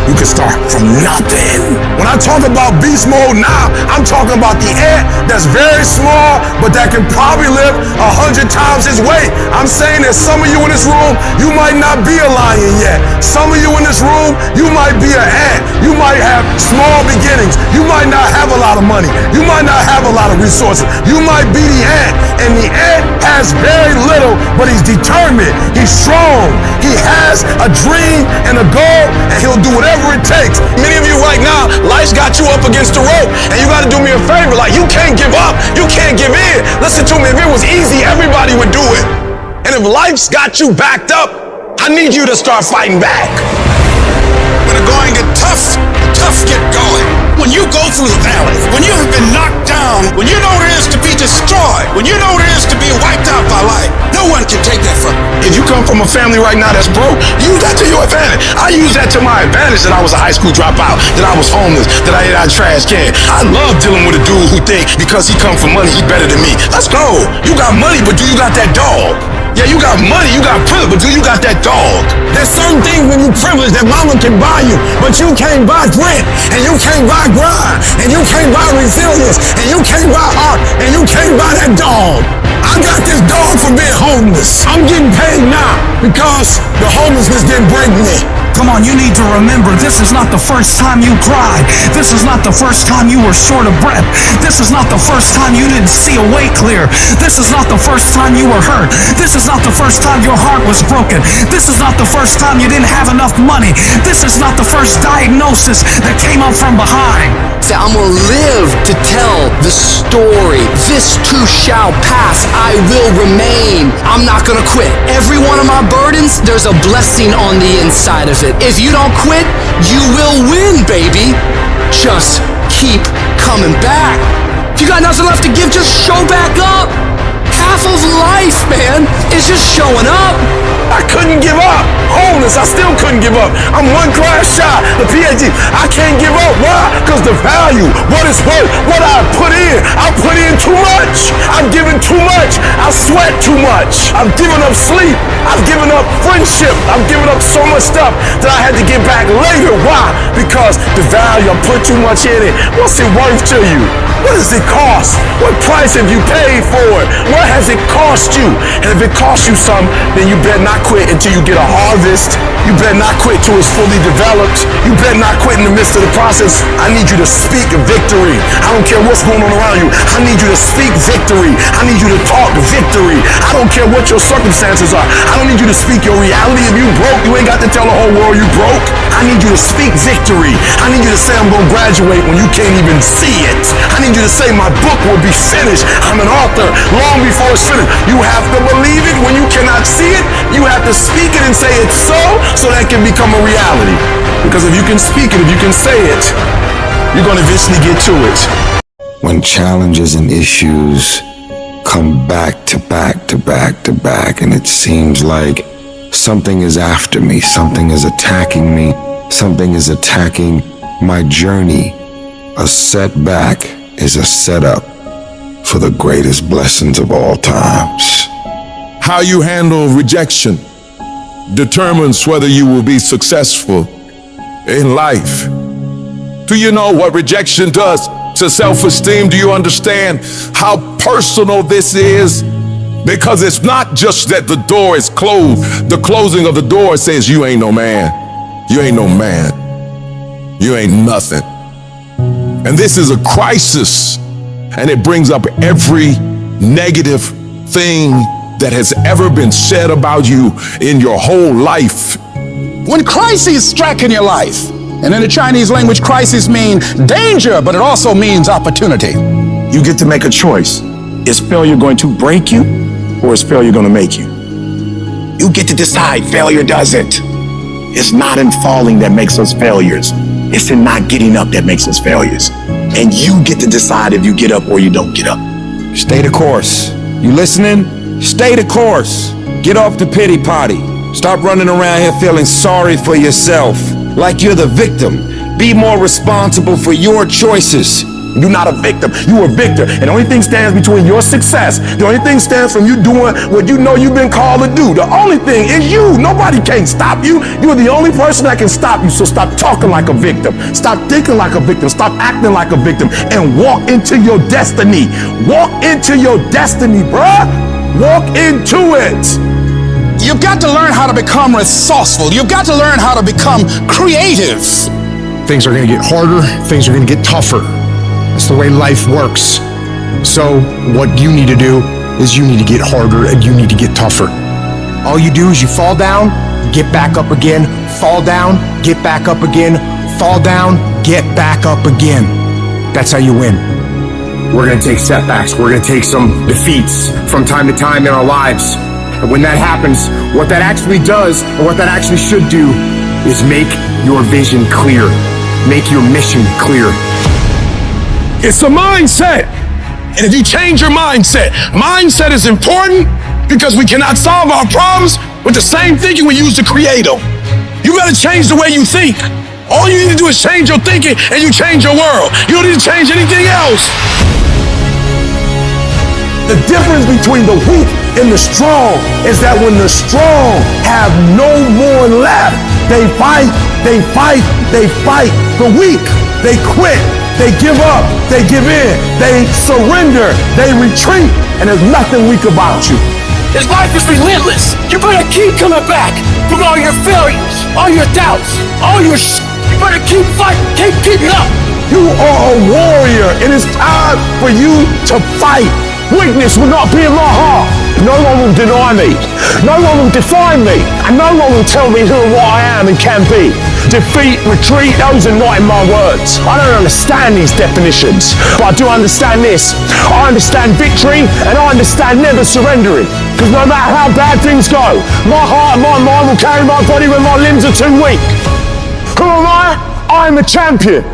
you can start from nothing. When I talk about beast mode now, I'm talking about the ant that's very small, but that can probably lift 100 times his weight. I'm saying that some of you in this room, you might not be a lion yet. Some of you in this room, you might be an ant. You might have small beginnings. You might not have a lot of money. You might not have a lot of resources. You might be the ant, and the ant has very little, but he's determined. He's strong. He has a dream and a goal, and he'll do whatever it takes. Many of you right now, life's got you up against the rope, and you gotta do me a favor. Like, you can't give up. You can't give in. Listen to me, if it was easy, everybody would do it. And if life's got you backed up, I need you to start fighting back. When the going get tough, tough get going. When you go through the valley, when you have been knocked down, when you know what it is to be destroyed, when you know what it is to be wiped out by life, no one can take that from you. If you come from a family right now that's broke, use that to your advantage. I use that to my advantage that I was a high school dropout, that I was homeless, that I ate out of trash can. I love dealing with a dude who think because he come from money, he better than me. Let's go. You got money, but do you got that dog? Yeah, you got money, you got privilege, but do you got that dog? There's certain things when you privilege that mama can buy you, but you can't buy grit, and you can't buy grind, and you can't buy resilience, and you can't buy heart, and you can't buy that dog. I got this dog for being homeless. I'm getting paid now because the homelessness didn't break me. Come on, you need to remember, this is not the first time you cried. This is not the first time you were short of breath. This is not the first time you didn't see a way clear. This is not the first time you were hurt. This is not the first time your heart was broken. This is not the first time you didn't have enough money. This is not the first diagnosis that came up from behind. Say, I'm gonna live to tell the story. This too shall pass. I will remain. I'm not gonna quit. Every one of my burdens, there's a blessing on the inside of it. If you don't quit, you will win, baby. Just keep coming back. If you got nothing left to give, just show back up. Half of life, man, is just showing up. I couldn't give up. Homeless, I still couldn't give up. I'm one class shot, the PhD. I can't give up. Why? Because the value, what it's worth, what I put in too much. I've given too much. I sweat too much. I've given up sleep. I've given up friendship. I've given up so much stuff that I had to get back later. Why? Because the value, I put too much in it. What's it worth to you? What does it cost? What price have you paid for it? What has it cost you? And if it costs you something, then you better not quit until you get a harvest. You better not quit till it's fully developed. You better not quit in the midst of the process. I need you to speak victory. I don't care what's going on around you. I need you to speak victory. I need you to talk victory. I don't care what your circumstances are. I don't need you to speak your reality. If you broke, you ain't got to tell the whole world you broke. I need you to speak victory. I need you to say I'm going to graduate when you can't even see it. I need you to say my book will be finished. I'm an author long before it's finished. You have to believe it when you cannot see it. You have to speak it and say it's so that can become a reality. Because if you can speak it, if you can say it, you're going to eventually get to it. When challenges and issues come back to back to back to back, and it seems like something is after me, something is attacking me, something is attacking my journey, a setback is a setup for the greatest blessings of all times. How you handle rejection determines whether you will be successful in life. Do you know what rejection does? to self-esteem? Do you understand how personal this is? Because it's not just that the door is closed. The closing of the door says you ain't no man. You ain't no man. You ain't nothing. And this is a crisis, and it brings up every negative thing that has ever been said about you in your whole life. When crises strike in your life, and in the Chinese language, crises mean danger, but it also means opportunity. You get to make a choice. Is failure going to break you, or is failure going to make you? You get to decide. Failure doesn't. It's not in falling that makes us failures. It's in not getting up that makes us failures. And you get to decide if you get up or you don't get up. Stay the course. You listening? Stay the course. Get off the pity potty. Stop running around here feeling sorry for yourself, like you're the victim. Be more responsible for your choices. You're not a victim, you a victor. And the only thing stands between your success, the only thing stands from you doing what you know you've been called to do. The only thing is you. Nobody can stop you. You're the only person that can stop you. So stop talking like a victim. Stop thinking like a victim. Stop acting like a victim. And walk into your destiny. Walk into your destiny, bruh. Walk into it. You've got to learn how to become resourceful. You've got to learn how to become creative. Things are going to get harder. Things are going to get tougher. That's the way life works. So what you need to do is you need to get harder and you need to get tougher. All you do is you fall down, get back up again, fall down, get back up again, fall down, get back up again. That's how you win. We're going to take setbacks. We're going to take some defeats from time to time in our lives. And when that happens, what that actually does, or what that actually should do, is make your vision clear. Make your mission clear. It's a mindset. And if you change your mindset is important because we cannot solve our problems with the same thinking we use to create them. You gotta change the way you think. All you need to do is change your thinking and you change your world. You don't need to change anything else. The difference between the weak and the strong is that when the strong have no more left, they fight, they fight, they fight. The weak, they quit. They give up, they give in, they surrender, they retreat, and there's nothing weak about you. This life is relentless. You better keep coming back from all your failures, all your doubts, all your You better keep fighting, keep keeping up. You are a warrior. It is time for you to fight. Weakness will not be in my heart. No one will deny me. No one will define me. And no one will tell me who and what I am and can be. Defeat, retreat, those are not in my words. I don't understand these definitions, but I do understand this. I understand victory and I understand never surrendering. Because no matter how bad things go, my heart and my mind will carry my body when my limbs are too weak. Who am I? I'm a champion.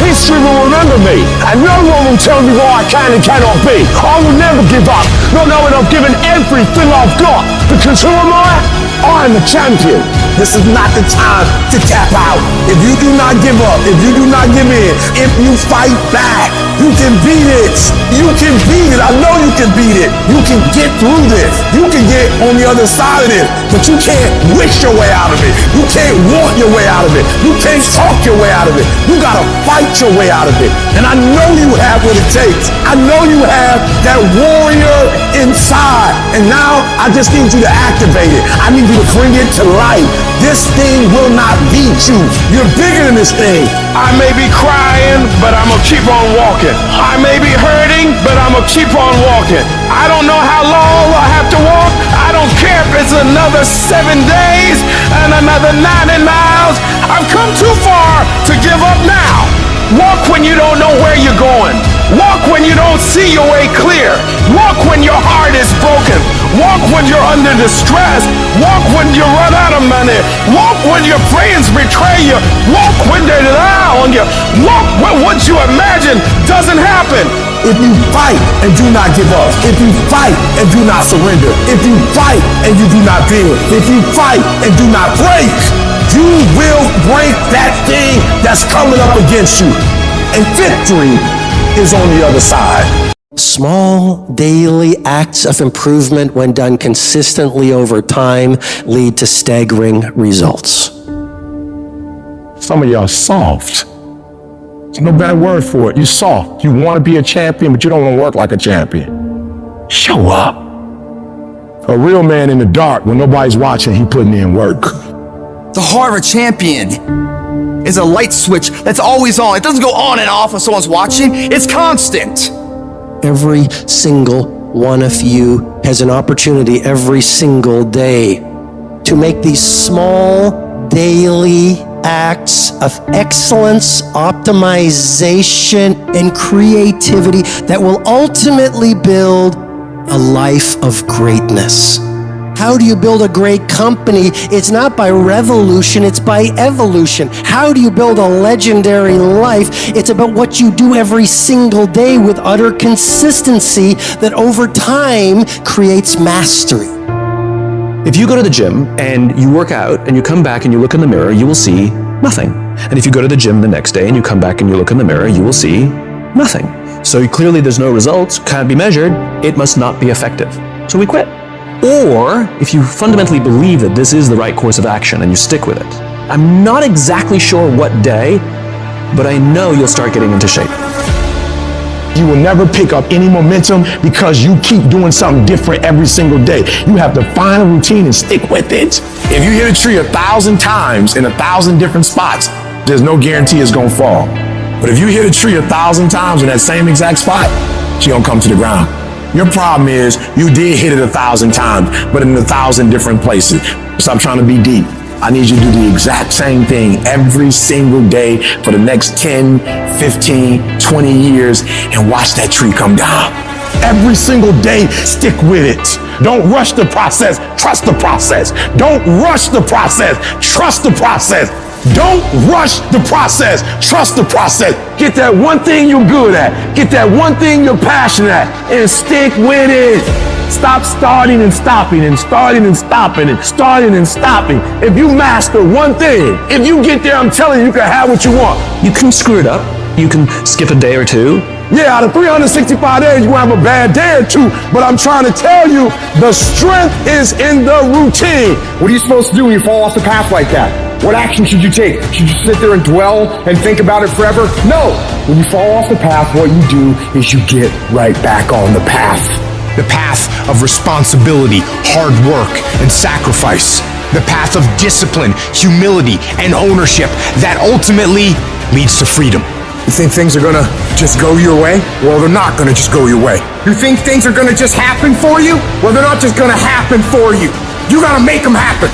History will remember me, and no one will tell me what I can and cannot be. I will never give up, not knowing I've given everything I've got. Because who am I? I'm a champion. This is not the time to tap out. If you do not give up, if you do not give in, if you fight back, you can beat it. You can beat it. I know you can beat it. You can get through this. You can get on the other side of this, but you can't wish your way out of it. You can't want your way out of it. You can't talk your way out of it. You gotta fight your way out of it. And I know you have what it takes. I know you have that warrior inside. And now I just need you to activate it. I need you to bring it to life. This thing will not beat you. You're bigger than this thing. I may be crying, but I'm gonna keep on walking. I may be hurting, but I'm gonna keep on walking. I don't know how long I have to walk. I don't care if it's another 7 days and another 90 miles. I've come too far to give up now. Walk when you don't know where you're going. Walk when you don't see your way clear. Walk when your heart is broken. Walk when you're under distress. Walk when you run out of money. Walk when your friends betray you. Walk when they lie on you. Walk when what you imagine doesn't happen. If you fight and do not give up, if you fight and do not surrender, if you fight and you do not bend, if you fight and do not break, you will break that thing that's coming up against you. And victory is on the other side. Small daily acts of improvement, when done consistently over time, lead to staggering results. Some of y'all soft. There's no better word for it. You're soft. You want to be a champion, but you don't want to work like a champion. Show up. A real man in the dark, when nobody's watching, he putting in work. The heart of a champion is a light switch that's always on. It doesn't go on and off when someone's watching. It's constant. Every single one of you has an opportunity every single day to make these small daily acts of excellence, optimization, and creativity that will ultimately build a life of greatness. How do you build a great company? It's not by revolution, it's by evolution. How do you build a legendary life? It's about what you do every single day with utter consistency that over time creates mastery. If you go to the gym and you work out and you come back and you look in the mirror, you will see nothing. And if you go to the gym the next day and you come back and you look in the mirror, you will see nothing. So clearly there's no results, can't be measured, it must not be effective. So we quit. Or if you fundamentally believe that this is the right course of action and you stick with it, I'm not exactly sure what day, but I know you'll start getting into shape. You will never pick up any momentum because you keep doing something different every single day. You have to find a routine and stick with it. If you hit a tree 1,000 times in 1,000 different spots, there's no guarantee it's gonna fall. But if you hit a tree 1,000 times in that same exact spot, she gonna come to the ground. Your problem is you did hit it 1,000 times, but in 1,000 different places. Stop trying to be deep. I need you to do the exact same thing every single day for the next 10, 15, 20 years and watch that tree come down. Every single day, stick with it. Don't rush the process, trust the process. Don't rush the process, trust the process. Don't rush the process, trust the process. Get that one thing you're good at, get that one thing you're passionate at, and stick with it. Stop starting and stopping and starting and stopping and starting and stopping. If you master one thing, if you get there, I'm telling you, you can have what you want. You can screw it up. You can skip a day or two. Yeah, out of 365 days, you're gonna have a bad day or two, but I'm trying to tell you, the strength is in the routine. What are you supposed to do when you fall off the path like that? What action should you take? Should you sit there and dwell and think about it forever? No! When you fall off the path, what you do is you get right back on the path. The path of responsibility, hard work, and sacrifice. The path of discipline, humility, and ownership that ultimately leads to freedom. You think things are gonna just go your way? Well, they're not gonna just go your way. You think things are gonna just happen for you? Well, they're not just gonna happen for you. You gotta make them happen.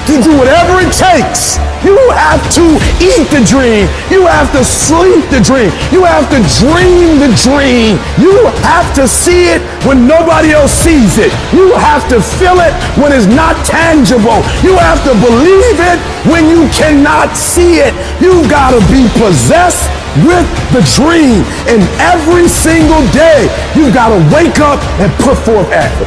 You do whatever it takes. You have to eat the dream. You have to sleep the dream. You have to dream the dream. You have to see it when nobody else sees it. You have to feel it when it's not tangible. You have to believe it when you cannot see it. You gotta be possessed with the dream. And every single day, you gotta wake up and put forth effort.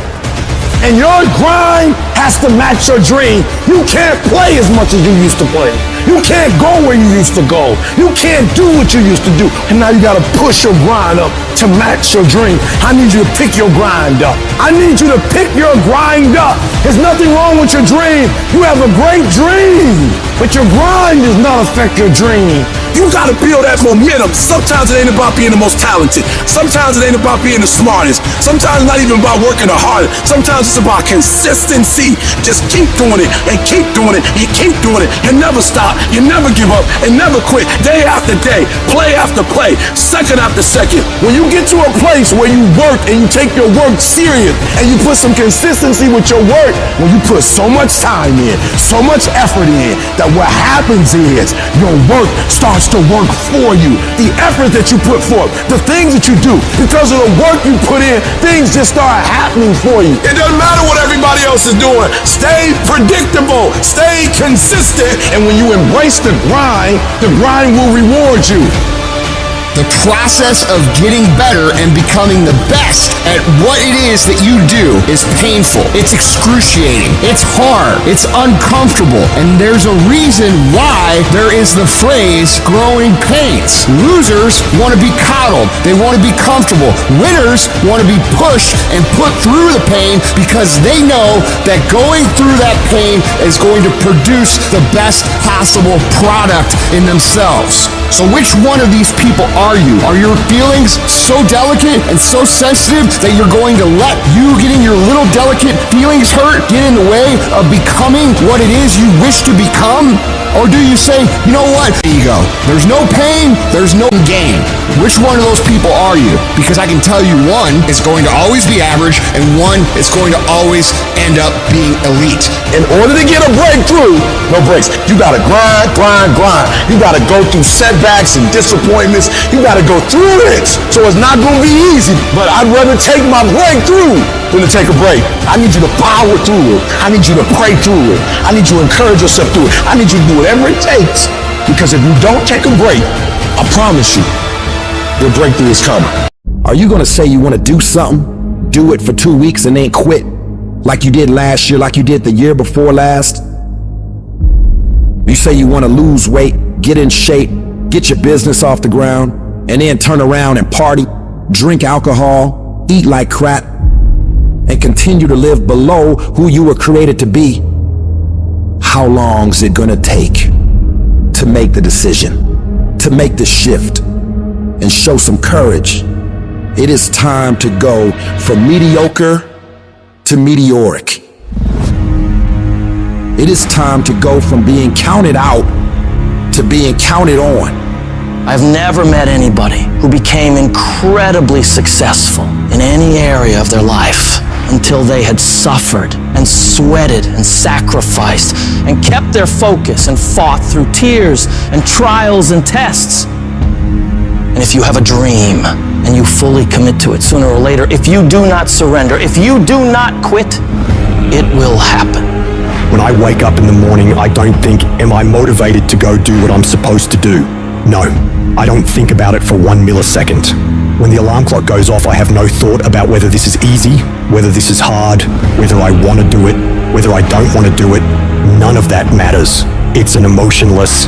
And your grind has to match your dream. You can't play as much as you used to play. You can't go where you used to go. You can't do what you used to do. And now you gotta push your grind up to match your dream. I need you to pick your grind up. I need you to pick your grind up. There's nothing wrong with your dream. You have a great dream, but your grind does not affect your dream. You gotta build that momentum. Sometimes it ain't about being the most talented. Sometimes it ain't about being the smartest. Sometimes it's not even about working the hardest. Sometimes it's about consistency. Just keep doing it and keep doing it and keep doing it and never stop. You never give up and never quit. Day after day, play after play, second after second. When you get to a place where you work and you take your work serious and you put some consistency with your work, when you put so much time in, so much effort in, that what happens is your work starts to work for you. The effort that you put forth, the things that you do, because of the work you put in, things just start happening for you. It doesn't matter what everybody else is doing. Stay predictable. Stay consistent. And when you embrace the grind will reward you. The process of getting better and becoming the best at what it is that you do is painful. It's excruciating. It's hard. It's uncomfortable. And there's a reason why there is the phrase growing pains. Losers want to be coddled. They want to be comfortable. Winners want to be pushed and put through the pain because they know that going through that pain is going to produce the best possible product in themselves. So which one of these people are you? Are your feelings so delicate and so sensitive that you're going to let you getting your little delicate feelings hurt get in the way of becoming what it is you wish to become? Or do you say, you know what, ego, there's no pain, there's no gain. Which one of those people are you? Because I can tell you one is going to always be average and one is going to always end up being elite. In order to get a breakthrough, no breaks. You gotta grind, grind, grind. You gotta go through setbacks and disappointments. You gotta go through it. So it's not gonna be easy, but I'd rather take my breakthrough than to take a break. I need you to power through it. I need you to pray through it. I need you to encourage yourself through it. I need you to do whatever it takes. Because if you don't take a break, I promise you, your breakthrough is coming. Are you gonna say you wanna do something, do it for 2 weeks and then quit? Like you did last year, like you did the year before last? You say you wanna lose weight, get in shape, get your business off the ground, and then turn around and party, drink alcohol, eat like crap, and continue to live below who you were created to be. How long's it gonna take to make the decision, to make the shift, and show some courage? It is time to go from mediocre to meteoric. It is time to go from being counted out to being counted on. I've never met anybody who became incredibly successful in any area of their life until they had suffered and sweated and sacrificed and kept their focus and fought through tears and trials and tests. And if you have a dream and you fully commit to it sooner or later, if you do not surrender, if you do not quit, it will happen. When I wake up in the morning, I don't think, am I motivated to go do what I'm supposed to do? No, I don't think about it for 1 millisecond. When the alarm clock goes off, I have no thought about whether this is easy, whether this is hard, whether I want to do it, whether I don't want to do it. None of that matters. It's an emotionless,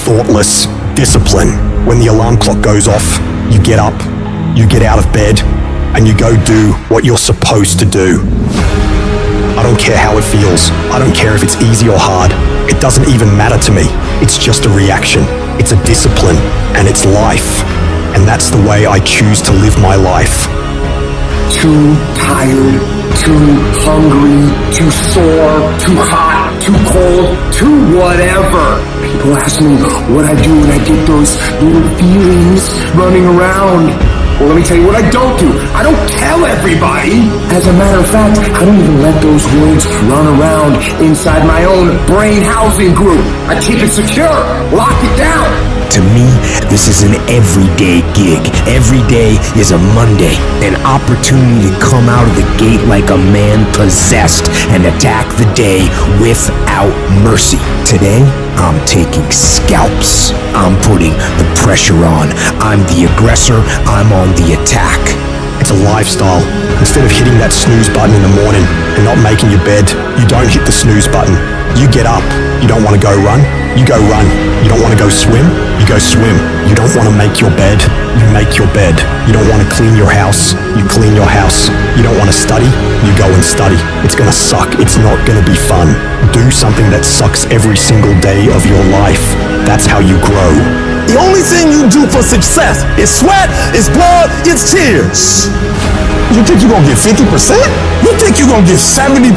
thoughtless discipline. When the alarm clock goes off, you get up, you get out of bed, and you go do what you're supposed to do. I don't care how it feels. I don't care if it's easy or hard. It doesn't even matter to me. It's just a reaction. It's a discipline, and it's life. And that's the way I choose to live my life. Too tired, too hungry, too sore, too hot, too cold, too whatever. People ask me what I do when I get those little feelings running around. Well, let me tell you what I don't do. I don't tell everybody. As a matter of fact, I don't even let those words run around inside my own brain housing group. I keep it secure, lock it down. To me, this is an everyday gig. Every day is a Monday, an opportunity to come out of the gate like a man possessed and attack the day without mercy. Today, I'm taking scalps. I'm putting the pressure on. I'm the aggressor. I'm on the attack. It's a lifestyle. Instead of hitting that snooze button in the morning and not making your bed, you don't hit the snooze button. You get up. You don't want to go run? You go run. You don't want to go swim? You go swim. You don't want to make your bed? You make your bed. You don't want to clean your house? You clean your house. You don't want to study? You go and study. It's going to suck. It's not going to be fun. Do something that sucks every single day of your life. That's how you grow. The only thing you do for success is sweat, it's blood, it's tears. You think you're gonna get 50%? You think you're gonna get 70%?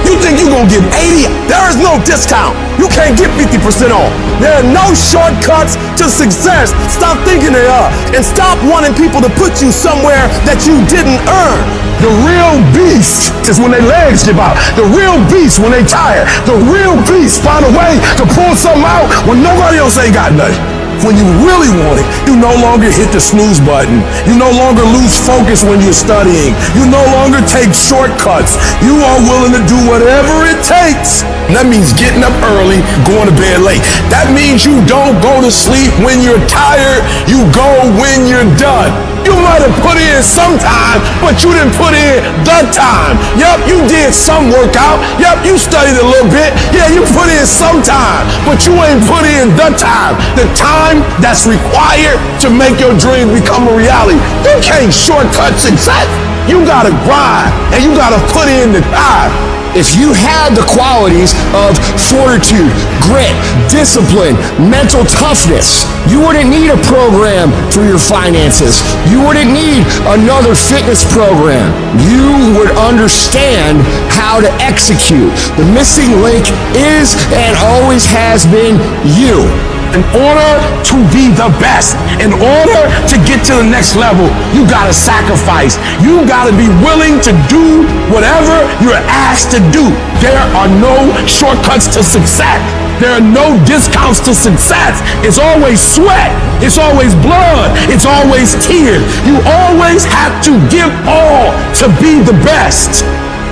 You think you're gonna get 80? There is no discount. You can't get 50% off. There are no shortcuts to success. Stop thinking they are. And stop wanting people to put you somewhere that you didn't earn. The real beast is when their legs give out. The real beast when they tired. The real beast find a way to pull something out when nobody else ain't got nothing. when you really want it, you no longer hit the snooze button. You no longer lose focus when you're studying. You no longer take shortcuts. You are willing to do whatever it takes. And that means getting up early, going to bed late. That means you don't go to sleep when you're tired. You go when you're done. You might have put in some time, but you didn't put in the time. Yup, you did some workout. Yup, you studied a little bit. Yeah, you put in some time, but you ain't put in the time. The time that's required to make your dream become a reality. You can't shortcut success. You gotta grind, and you gotta put in the time. If you had the qualities of fortitude, grit, discipline, mental toughness, you wouldn't need a program for your finances. You wouldn't need another fitness program. You would understand how to execute. The missing link is and always has been you. In order to be the best, in order to get to the next level, you gotta sacrifice. You gotta be willing to do whatever you're asked to do. There are no shortcuts to success. There are no discounts to success. It's always sweat. It's always blood. It's always tears. You always have to give all to be the best.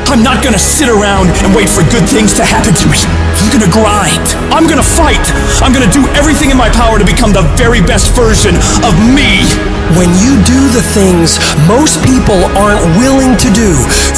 I'm not gonna sit around and wait for good things to happen to me. I'm gonna grind. I'm gonna fight. I'm gonna do everything in my power to become the very best version of me. When you do the things most people aren't willing to do,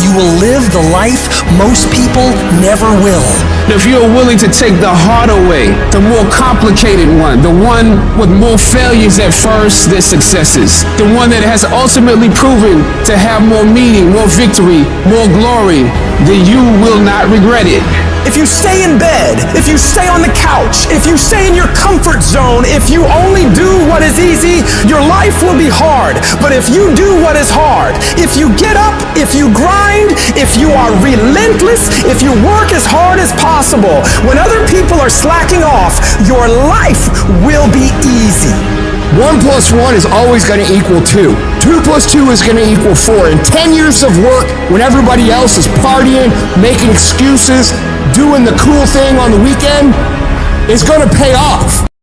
you will live the life most people never will. If you're willing to take the harder way, the more complicated one, the one with more failures at first than successes, the one that has ultimately proven to have more meaning, more victory, more glory, then you will not regret it. If you stay in bed, if you stay on the couch, if you stay in your comfort zone, if you only do what is easy, your life will be hard. But if you do what is hard, if you get up, if you grind, if you are relentless, if you work as hard as possible, when other people are slacking off, your life will be easy. 1 + 1 is always going to equal 2. 2 + 2 is going to equal 4. And 10 years of work when everybody else is partying, making excuses, doing the cool thing on the weekend is going to pay off.